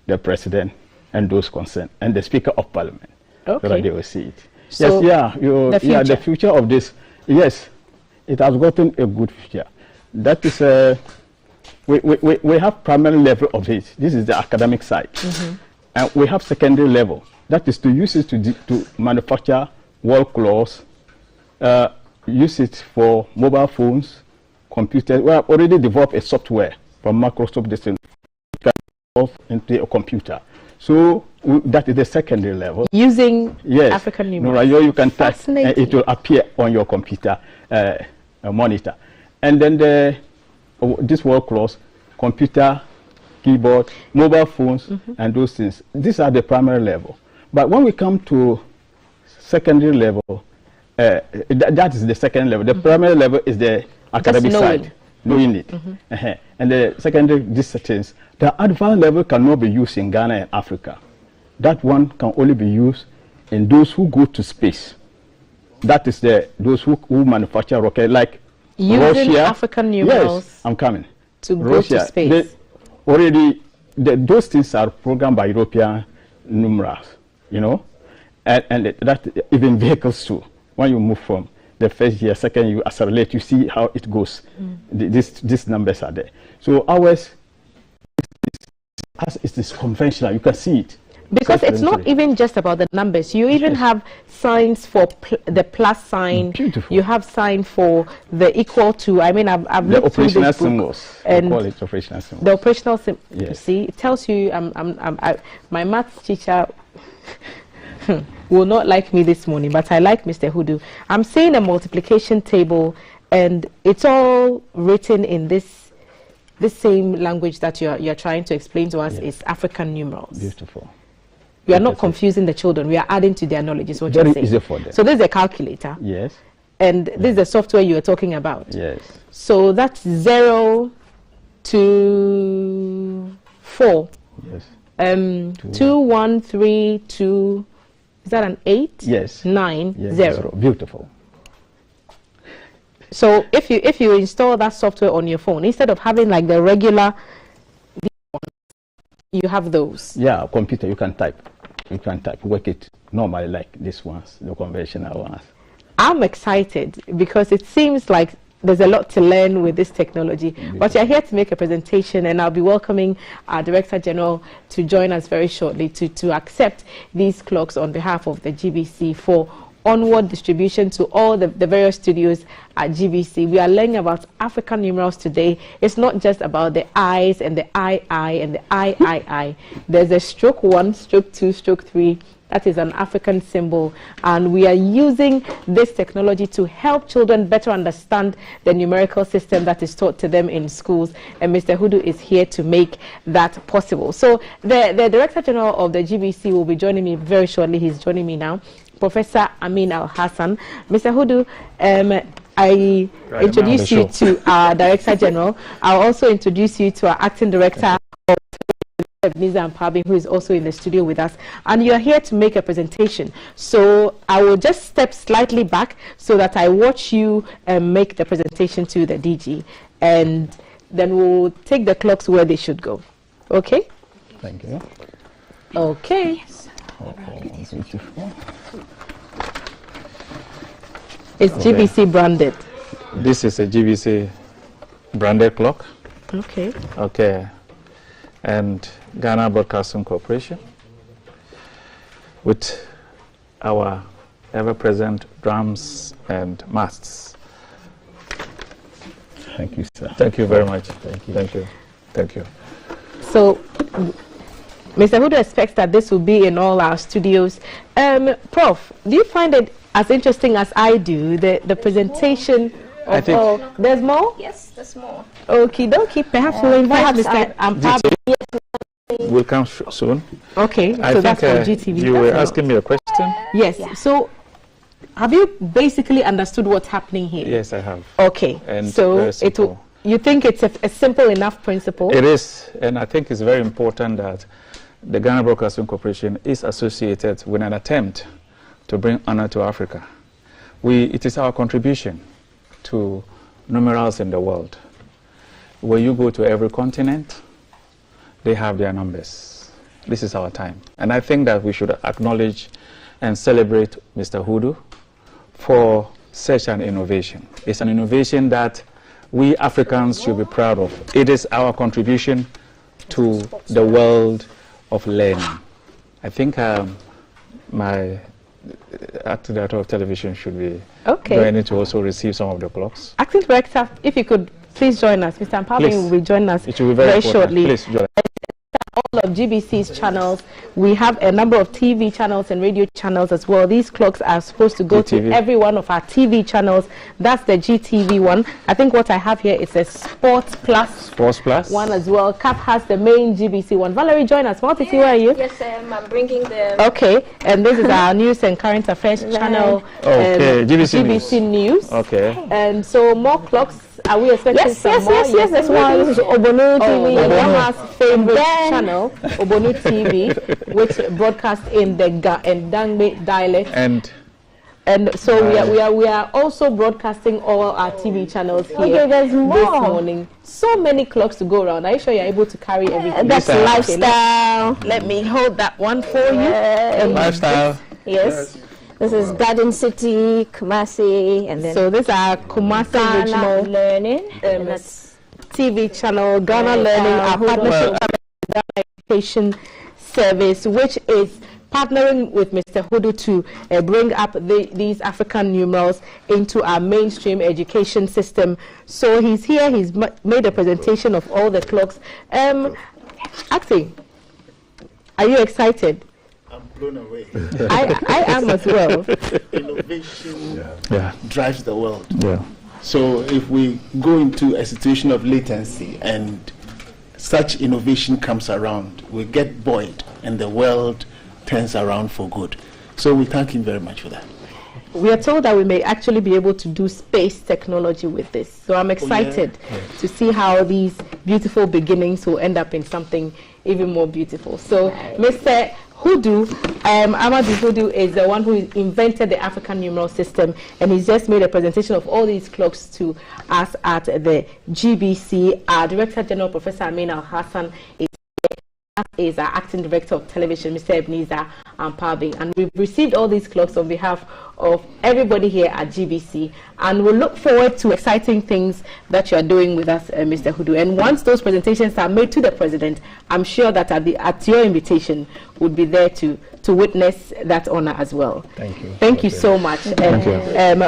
the president and those concerned, and the Speaker of Parliament, so that they will see it. So yes, the future of this, yes, it has gotten a good future. That is, we have primary level of it. This is the academic side. And we have secondary level. That is to use it to manufacture wall clocks, use it for mobile phones, computers. We have already developed a software from Microsoft that can evolve into a computer. So that is the secondary level. Using African numerals. You can type and it will appear on your computer monitor. And then this wall clocks, computer, keyboard, mobile phones, and those things. These are the primary level. But when we come to secondary level, that is the second level. The primary level is the academic side, knowing it. And the secondary disciplines, the advanced level cannot be used in Ghana and Africa. That one can only be used in those who go to space. That is those who manufacture rocket, like using Russia. African numerals. Yes, I'm coming. To Russia, go to space. Those things are programmed by European numerals, you know, and that even vehicles too. When you move from the first year, second year, accelerate, you see how it goes. These numbers are there. So ours is conventional. You can see it. Because it's not even just about the numbers. You even have signs for the plus sign. Beautiful. You have sign for the equal to. I mean, I've looked through this book. Symbols. And call it operational symbols. The operational symbol. Yes. You see, it tells you. My maths teacher will not like me this morning, but I like Mr. Hudu. I'm seeing a multiplication table, and it's all written in this same language that you're trying to explain to us is African numerals. Beautiful. We are not confusing the children. We are adding to their knowledge, is what Very you're saying. easy for them. So this is a calculator. Yes. And this is the software you were talking about. Yes. So that's 0 to 4. Yes. 2, 1, 3, 2. Is that an 8? Yes. 9, yes. 0. Beautiful. So if you install that software on your phone, instead of having like the regular, you have those. Yeah, computer, you can type. You can type, work it normally like these ones, the conventional ones. I'm excited because it seems like there's a lot to learn with this technology. But you're here to make a presentation, and I'll be welcoming our Director General to join us very shortly to accept these clocks on behalf of the GBC for onward distribution to all the various studios at GBC. We are learning about African numerals today. It's not just about the I's and the I and the I. There's a stroke 1, stroke 2, stroke 3. That is an African symbol, and we are using this technology to help children better understand the numerical system that is taught to them in schools, and Mr. Hudu is here to make that possible. So the Director General of the GBC will be joining me very shortly. He's joining me now, Professor Amin Al-Hassan. Mr. Hudu, I introduce you to our Director General. I'll also introduce you to our Acting Director of Ebenezer Ampabing, who is also in the studio with us, and you are here to make a presentation. So I will just step slightly back so that I watch you make the presentation to the DG, and then we'll take the clocks where they should go. Okay? Thank you. Okay. It's GBC branded. This is a GBC branded clock. Okay. Okay. And Ghana Broadcasting Corporation, with our ever-present drums and masts. Thank you, sir. Thank you very much. Thank you. Thank you. Thank you. So, Mr. Hudu expects that this will be in all our studios. Prof, do you find it as interesting as I do, the presentation of I think all? There's more? Yes, there's more. Okay, perhaps we'll invite Mr. Ampabing. Will come soon. Okay, I so think that's on GTV. you were asking me a question. Yes, Yeah. so have you basically understood what's happening here? Yes, I have. Okay, And so very simple. you think it's a simple enough principle? It is, and I think it's very important that the Ghana Broadcasting Corporation is associated with an attempt to bring honor to Africa. It is our contribution to numerals in the world. When you go to every continent, they have their numbers. This is our time. And I think that we should acknowledge and celebrate Mr. Hudu for such an innovation. It's an innovation that we Africans should be proud of. It is our contribution to the world of learning. I think my acting director of television should be joining to also receive some of the clocks. Acting director, if you could please join us. Mr. Ampabing will be joining us It will be very important. shortly. Please join. All of GBC's channels. We have a number of TV channels and radio channels as well. These clocks are supposed to go to every one of our TV channels. That's the GTV one. I think what I have here is a Sports Plus one as well. CAP has the main GBC one. Valerie, join us. Multi, where are you? Yes, I'm bringing them. Okay, and this is our news and current affairs channel. Okay, GBC News. Okay. And so more clocks. Are we expecting some more? Yes, that's one. This is Obonu TV. Obama's favorite channel, Obonu TV, which broadcasts in the Dangme dialect. And so we are also broadcasting all our TV channels here this morning. So many clocks to go around. Are you sure you're able to carry everything? That's lifestyle. Let me hold that one for you. Lifestyle. Yes. This is Garden City, Kumasi, and then so these are Kumasi Ghana Regional Learning. TV channel, Ghana Learning, our partnership with Ghana Education Service, which is partnering with Mr. Hudu to bring up these African numerals into our mainstream education system. So he's here, he's made a presentation of all the clocks. Acting, are you excited? I'm blown away. I am as well. Innovation Yeah. drives the world. Yeah. So if we go into a situation of latency and such innovation comes around, we get buoyed and the world turns around for good. So we thank him very much for that. We are told that we may actually be able to do space technology with this. So I'm excited to see how these beautiful beginnings will end up in something even more beautiful. So Mr. Hudu, Amadou Hudu is the one who invented the African numeral system, and he's just made a presentation of all these clocks to us at the GBC. Our Director General, Professor Amin Al-Hassan, is our Acting Director of Television, Mr. Ebenezer Ampabing, and we've received all these clocks on behalf of everybody here at GBC, and we'll look forward to exciting things that you are doing with us, Mr. Hudu. And once those presentations are made to the President, I'm sure that at your invitation, we'll be there to to witness that honor as well. Thank you. Thank you so much. Thank you.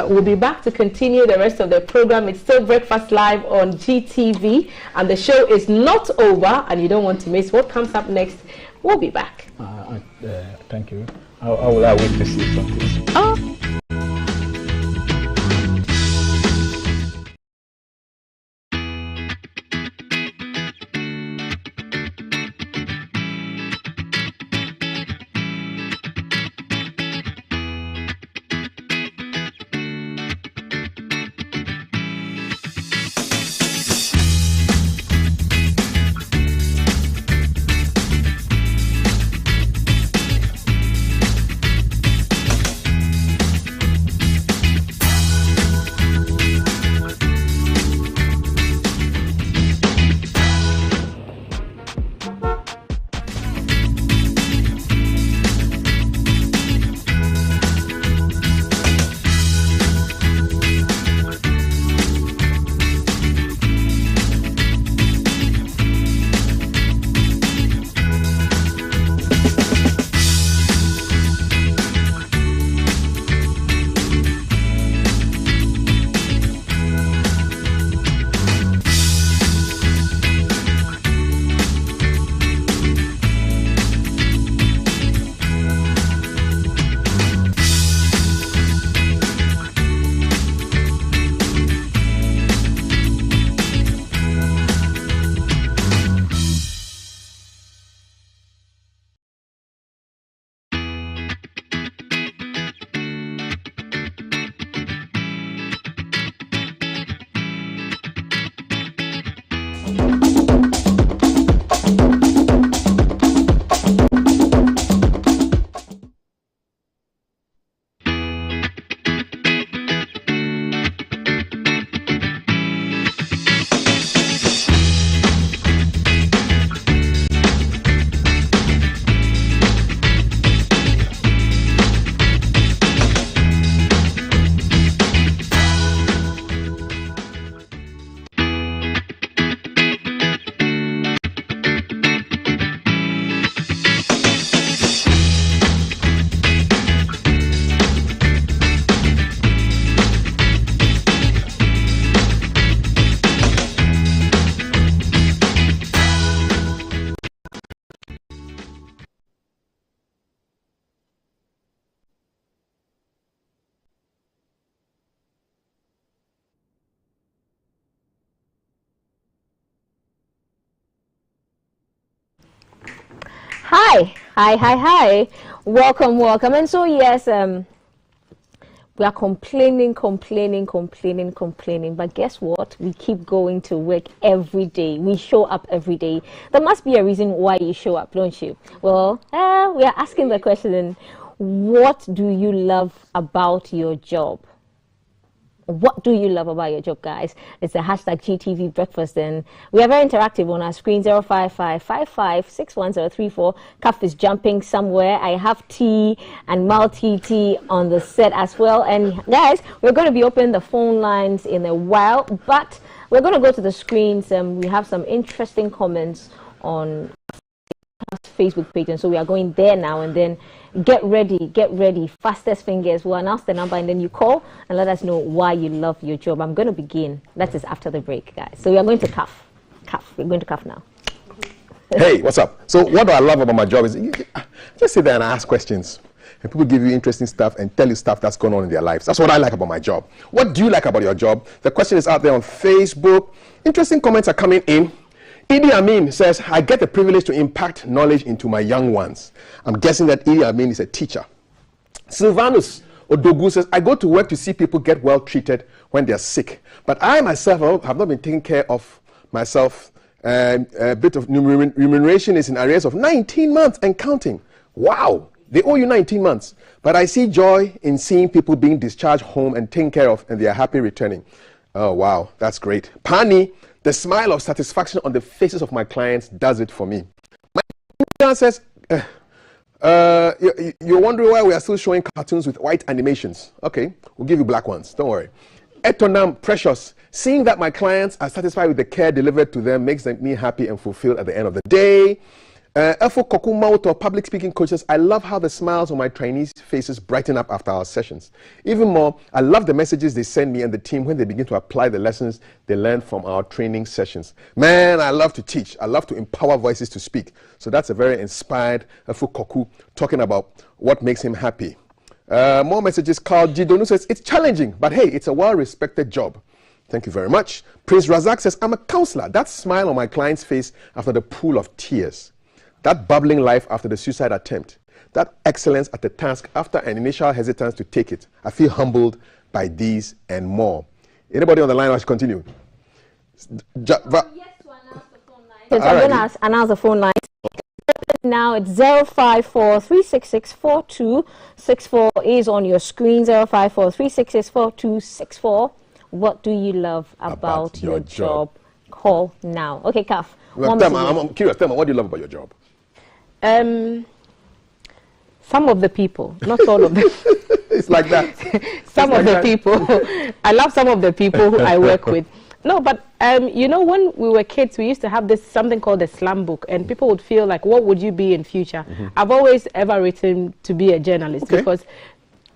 We'll be back to continue the rest of the program. It's still Breakfast Live on GTV, and the show is not over, and you don't want to miss what comes up next. We'll be back. Thank you. I will wait to see something. Oh. Hi. Welcome. And so, yes, we are complaining. But guess what? We keep going to work every day. We show up every day. There must be a reason why you show up, don't you? Well, we are asking the question, what do you love about your job? What do you love about your job, guys? It's the hashtag GTV Breakfast, and we are very interactive on our screen. 05555610034. Cuff is jumping somewhere. I have tea and multi tea on the set as well. And guys, we're going to be opening the phone lines in a while, but we're going to go to the screens. We have some interesting comments on Facebook page, and so we are going there now. And then get ready, fastest fingers. We'll announce the number, and then you call and let us know why you love your job. I'm going to begin. That is after the break, guys. So we are going to cuff. We're going to cuff now. Hey, what's up? So what do I love about my job is just sit there and ask questions, and people give you interesting stuff and tell you stuff that's going on in their lives. That's what I like about my job. What do you like about your job? The question is out there on Facebook. Interesting comments are coming in. Idi Amin says, I get the privilege to impact knowledge into my young ones. I'm guessing that Idi Amin is a teacher. Sylvanus Odogu says, I go to work to see people get well treated when they're sick. But I myself have not been taking care of myself. A bit of remuneration is in arrears of 19 months and counting. Wow, they owe you 19 months. But I see joy in seeing people being discharged home and taken care of, and they are happy returning. Oh, wow, that's great. Pani, the smile of satisfaction on the faces of my clients does it for me. My friend says, you're wondering why we are still showing cartoons with white animations. Okay, we'll give you black ones, don't worry. Etonam Precious, seeing that my clients are satisfied with the care delivered to them makes me happy and fulfilled at the end of the day. Efo Kokumauto, public speaking coaches, I love how the smiles on my trainees' faces brighten up after our sessions. Even more, I love the messages they send me and the team when they begin to apply the lessons they learn from our training sessions. Man, I love to teach. I love to empower voices to speak. So that's a very inspired Efo Koku talking about what makes him happy. More messages. Carl Gidonu says, it's challenging, but hey, it's a well-respected job. Thank you very much. Prince Razak says, I'm a counselor. That smile on my client's face after the pool of tears. That bubbling life after the suicide attempt. That excellence at the task after an initial hesitance to take it. I feel humbled by these and more. Anybody on the line? I should continue. Yes, to announce the phone line. Yes, I'm going to announce the phone line. Now it's 054-366-4264 is on your screen. 054-366-4264. What do you love about your job? Call now. Okay, Kaf. I'm curious. Tell me, what do you love about your job? Some of the people, not all of them. It's like that. Some of the people. I love some of the people who I work with. No, but you know, when we were kids, we used to have this something called a slam book, and people would feel like, what would you be in future? I've always ever written to be a journalist because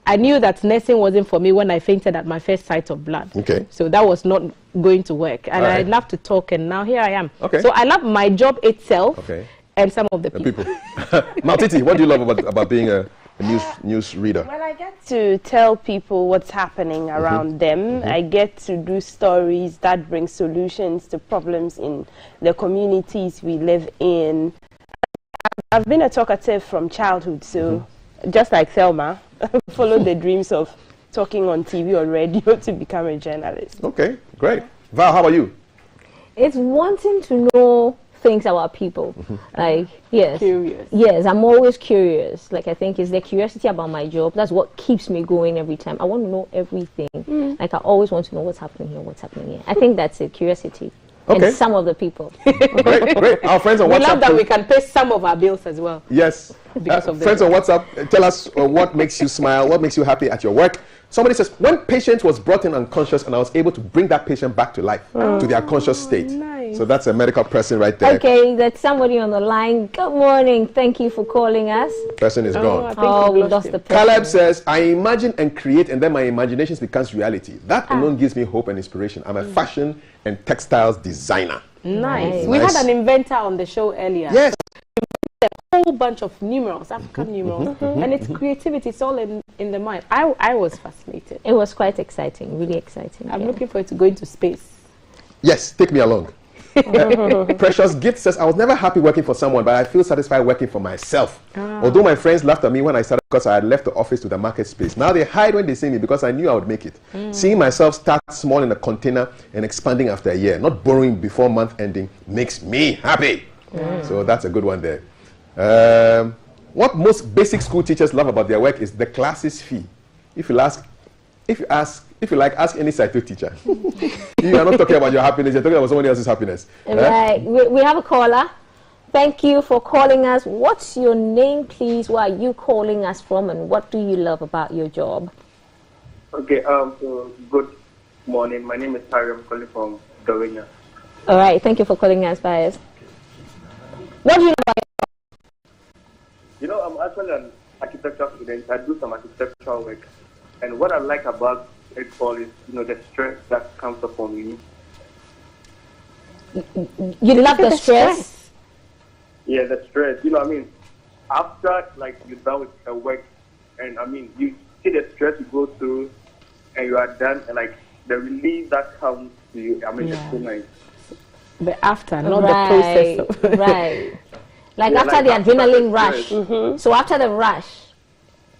I knew that nursing wasn't for me when I fainted at my first sight of blood. So that was not going to work. And I love to talk, and now here I am. So I love my job itself and some of the people. Maltiti, what do you love about being a news reader? Well, I get to tell people what's happening around them. I get to do stories that bring solutions to problems in the communities we live in. I've been a talkative from childhood, so just like Thelma, followed the dreams of talking on TV or radio to become a journalist. Okay, great. Val, how about you? It's wanting to know things about people. Like, Curious. Yes, I'm always curious. Like, I think it's the curiosity about my job. That's what keeps me going every time. I want to know everything. Like, I always want to know what's happening here, what's happening here. I think that's it, curiosity. And some of the people. Great. Our friends on WhatsApp. We love that we can pay some of our bills as well. Yes. Because of friends on WhatsApp, tell us what makes you smile, what makes you happy at your work. Somebody says, when patient was brought in unconscious and I was able to bring that patient back to life, to their conscious state. Nice. So that's a medical person right there. Okay, that's somebody on the line. Good morning. Thank you for calling us. Person is gone. We lost the person. Caleb says, I imagine and create and then my imagination becomes reality. That alone gives me hope and inspiration. I'm a fashion and textiles designer. Nice. We had an inventor on the show earlier. Yes. A whole bunch of numerals, African numerals, and it's creativity. It's all in the mind. I was fascinated. It was quite exciting, really exciting. I'm looking forward to going to space. Yes, take me along. Precious Gift says, I was never happy working for someone, but I feel satisfied working for myself. Although my friends laughed at me when I started because I had left the office to the market space. Now they hide when they see me because I knew I would make it. Seeing myself start small in a container and expanding after a year, not borrowing before month ending, makes me happy. So that's a good one there. What most basic school teachers love about their work is the classes fee. If you like, ask any Saito teacher. You are not talking about your happiness, you're talking about somebody else's happiness. Right. We have a caller. Thank you for calling us. What's your name, please? Where are you calling us from, and what do you love about your job? Okay, so good morning. My name is Harry. I'm calling from Dorinia. All right, thank you for calling us, Bias. What do you love about your job? You know, I'm actually an architectural student. I do some architectural work. And what I like about it all is, you know, the stress that comes upon me. You love the stress? Yeah, the stress. You know what I mean? After, like, you're done with the work, and, I mean, you see the stress you go through, and you are done, and, like, the relief that comes to you, I mean, it's so nice. The after, not the process. Right. Like after the adrenaline rush. So after the rush.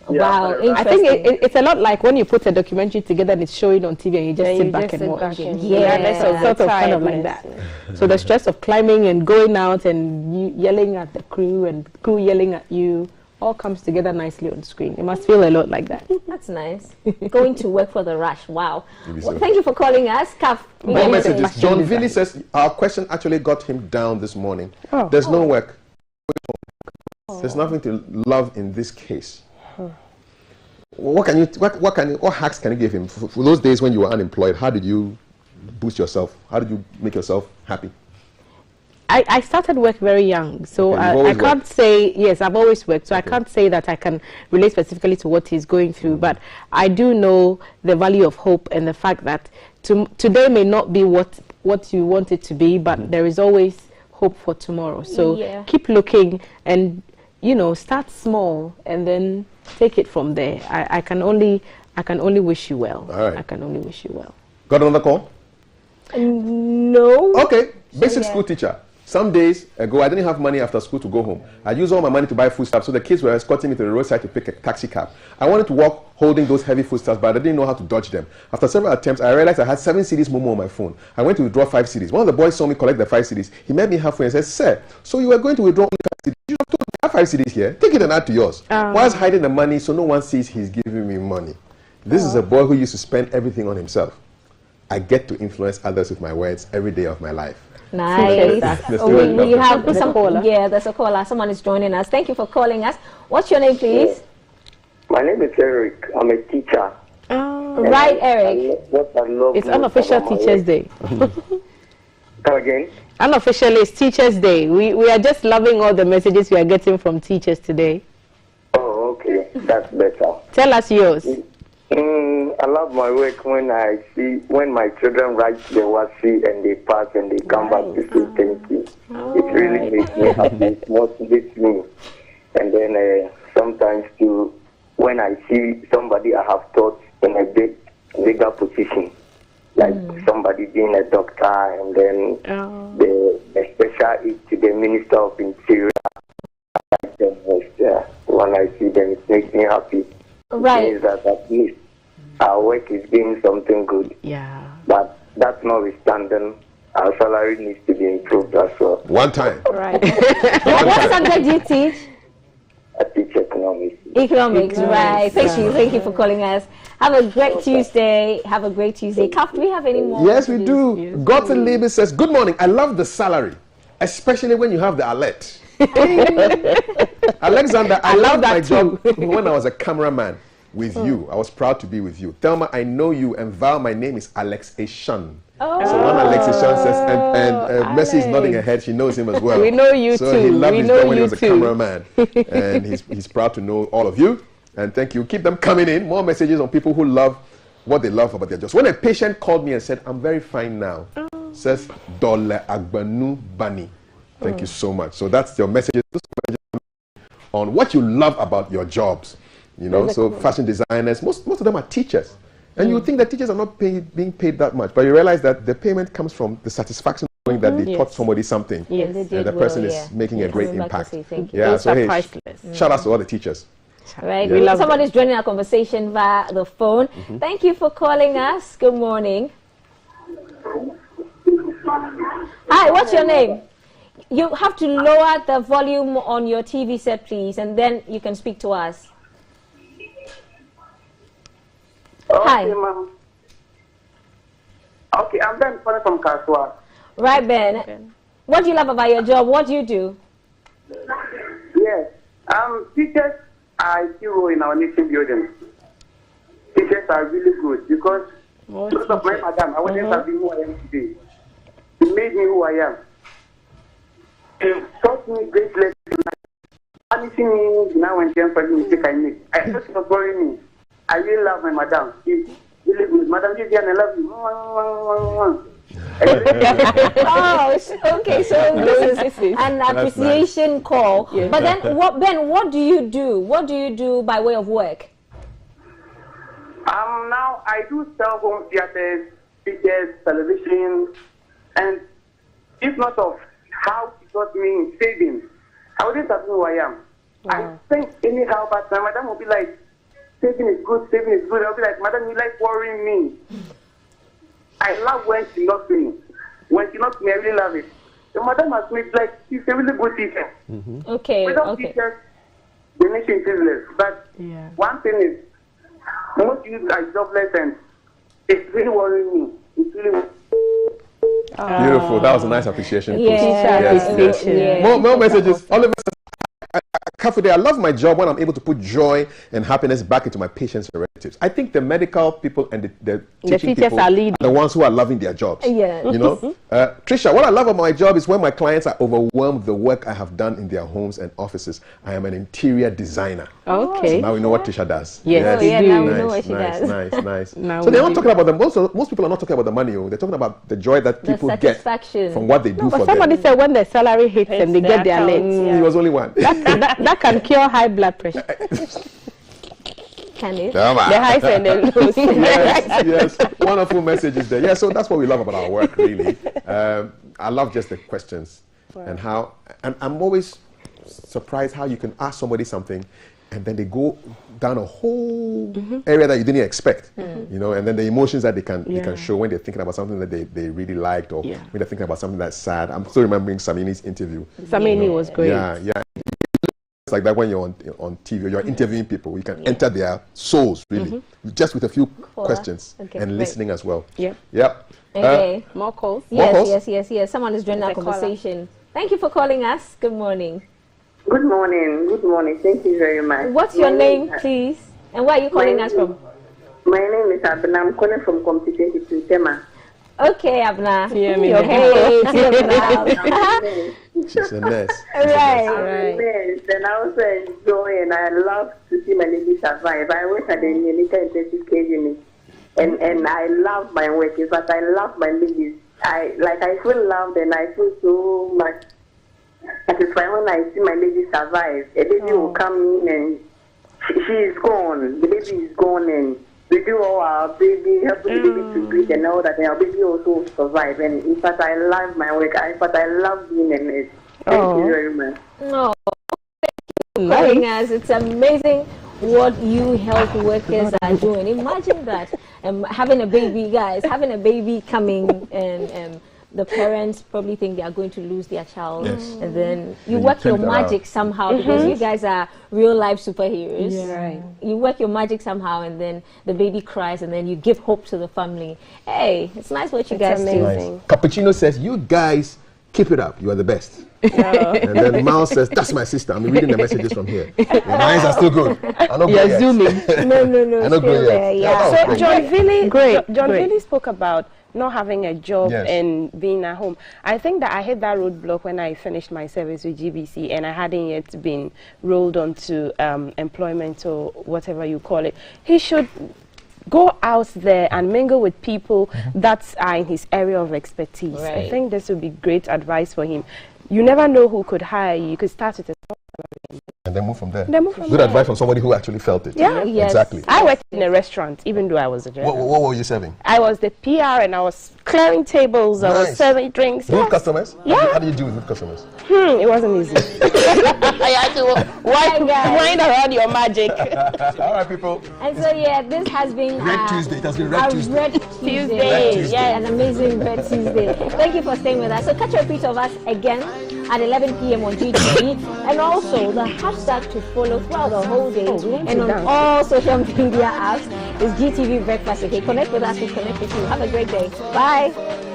Wow, I think it's a lot like when you put a documentary together and it's showing on TV and you just sit back and watch. That's sort of kind of like that. So the stress of climbing and going out and you yelling at the crew and crew yelling at you all comes together nicely on screen. It must feel a lot like that. That's nice. Going to work for the rush. Wow. Well, thank you for calling us. More messages. John Villy says our question actually got him down this morning. There's no work. There's nothing to love in this case. What hacks can you give him for those days when you were unemployed? How did you boost yourself? How did you make yourself happy? I started work very young, so Okay, I can't say, yes, I've always worked, so I can't say that I can relate specifically to what he's going through, but I do know the value of hope and the fact that today may not be what you want it to be, but there is always hope for tomorrow. So keep looking and, you know, start small and then take it from there. I can only wish you well. All right. I can only wish you well. Got another call? No. Okay, basic school teacher. Some days ago, I didn't have money after school to go home. I used all my money to buy foodstuffs, so the kids were escorting me to the roadside to pick a taxi cab. I wanted to walk holding those heavy foodstuffs, but I didn't know how to dodge them. After several attempts, I realized I had 7 CDs Momo on my phone. I went to withdraw 5 CDs. One of the boys saw me collect the 5 CDs. He met me halfway and said, "Sir, so you were going to withdraw only 5 CDs? You have told me I have 5 CDs here. Take it and add to yours." Whilst hiding the money so no one sees he's giving me money. This is a boy who used to spend everything on himself. I get to influence others with my words every day of my life. Nice. We have some caller. Yeah, there's a caller. Someone is joining us. Thank you for calling us. What's your name, please? My name is Eric. I'm a teacher. Right, Eric. It's unofficial Teachers Day. Come again? Unofficially, it's Teachers Day. We are just loving all the messages we are getting from teachers today. Oh, okay. That's better. Tell us yours. I love my work when my children write their wasi and they pass and they come back to say thank you. It really makes me happy. It motivates me. And then sometimes too, when I see somebody I have taught in a bigger position, like somebody being a doctor and then the special aid to the Minister of Interior, when I see them, it makes me happy. Right. It means that at least our work is doing something good. Yeah. But that's notwithstanding, our salary needs to be improved as well. One time. Right. What subject do you teach? I teach economics. Economics, right. Thank you for calling us. Have a great Tuesday. Have a great Tuesday. Kaf, do we have any more? Yes, we do. Yes, Gotten Lebe says, "Good morning. I love the salary, especially when you have the alert." Alexander, I loved my job when I was a cameraman with you. I was proud to be with you. Thelma, I know you, and Val, my name is Alex Eshan. So when Alex Eshan says, and Mercy is nodding her head, she knows him as well. We know you so too. So he loved his job when he was a too. cameraman. And he's proud to know all of you. And thank you. Keep them coming in. More messages on people who love what they love about their jobs. When a patient called me and said, "I'm very fine now," says Dole Agbanu Bani. Thank you so much. So that's your messages on what you love about your jobs. You know, so fashion designers, most of them are teachers. And you think that teachers are not being paid that much, but you realize that the payment comes from the satisfaction of knowing that they taught somebody something. Yes. And the person is making a great impact. Yeah, so hey, shout out to all the teachers. Right. Yeah. Somebody's joining our conversation via the phone. Thank you for calling us. Good morning. Hi, what's your name? You have to lower the volume on your TV set, please, and then you can speak to us. Okay, Hi. ma'am. Okay, I'm Ben calling from Kaswa. Right, Ben. What do you love about your job? What do you do? Yes. Teachers are a hero in our nation building. Teachers are really good because most of my madam, I wouldn't have been who I am today. It made me who I am. It taught me great lessons. Punishing me now and then for the mistake I make. I just was boring me. I really love my madam. She's really good. Madam Vivian, I love you. Okay, so this is an appreciation call. Yes. But then, what do you do? What do you do by way of work? Now I do sell home theaters, pictures, television, and if not of how she got me in savings, I wouldn't have known who I am. Wow. I think anyhow, but my madam will be like, saving is good, saving is good. I'll be like, madam, you like worrying me. I love when she knocks me. When she knocks me, I really love it. The madam has made like, she's a really good teacher. Okay, without teachers, the nation is useless. But one thing is, most youth are jobless and it's really worrying me. It's really beautiful. That was a nice appreciation. Yes. More messages. Oliver says, Carefully, I love my job when I'm able to put joy and happiness back into my patients and relatives. I think the medical people and the teaching people are the ones who are loving their jobs. Yeah. You know, Trisha, what I love about my job is when my clients are overwhelmed with the work I have done in their homes and offices. I am an interior designer. Okay. So now we know what Trisha does. Yes. Oh, yeah, now we Nice, know what she nice, does. nice. Now So they're we not talking about the most people are not talking about the money. They're talking about the joy that The people get satisfaction. from what they do But for somebody them. said when the salary hits and they get their account, legs, He was only one. that can cure high blood pressure. Can it? The highs and the lows. yes, wonderful messages there. Yeah, so that's what we love about our work, really. I love just the questions and how, and I'm always surprised how you can ask somebody something and then they go down a whole area that you didn't expect, you know, and then the emotions that they can show when they're thinking about something that they really liked, or when they're thinking about something that's sad. I'm still remembering Samini's interview. Samini was great. Yeah. It's like that when you're on TV, you're interviewing people. You can enter their souls, really, just with a few questions and listening as well. Yep. Okay. More calls? Yes. Someone is joining our conversation. Thank you for calling us. Good morning. Good morning. Thank you very much. What's your name, please? And where are you calling us from? My name is Abna. I'm calling from Competency to Tema. Okay, Abna. Hey, Abna. She's a nurse. Right. Yes, and I also enjoy and I love to see my lady survive. I work at the medical intensive care unit, and I love my work. In fact, I love my ladies. I feel loved and I feel so much satisfied when I see my lady survive. A baby will come in and she is gone. The baby is gone, and we do all our baby, helping the baby to breathe and all that, and our baby also survive. And in fact, I love my work. I love being a nurse. Thank you very much. No, thank you for calling us. It's amazing what you health workers are doing. Imagine that, having a baby, guys, having a baby coming, and the parents probably think they are going to lose their child, and then you work your magic somehow, because you guys are real life superheroes. Right. You work your magic somehow, and then the baby cries, and then you give hope to the family. Hey, it's nice what you guys do. Nice. Cappuccino says, "You guys keep it up. You are the best." And then Miles says, "That's my sister." I'm reading the messages from here. The lines are still good. You're zooming. No. I know Still there, yeah. So John Great. Villy spoke about not having a job and being at home. I think that I hit that roadblock when I finished my service with GBC and I hadn't yet been rolled onto employment or whatever you call it. He should go out there and mingle with people that are in his area of expertise. Right. I think this would be great advice for him. You never know who could hire you. You could start with a and then move from there. Good advice from somebody who actually felt it. Yeah, exactly. I worked in a restaurant, even though I was a driver. What were you serving? I was the PR, and I was clearing tables. I was serving drinks. Good customers? Yeah. How do you deal with good customers? It wasn't easy. I had to wind around your magic. All right, people. And so this has been Red Tuesday. It has been Red Tuesday. Red Tuesday. Yeah, an amazing Red Tuesday. Thank you for staying with us. So catch a repeat of us again at 11 p.m. on GTV, and also the hashtag to follow throughout the whole day and on all social media apps is GTV Breakfast. Okay, connect with us. We connect with you. Have a great day. Bye.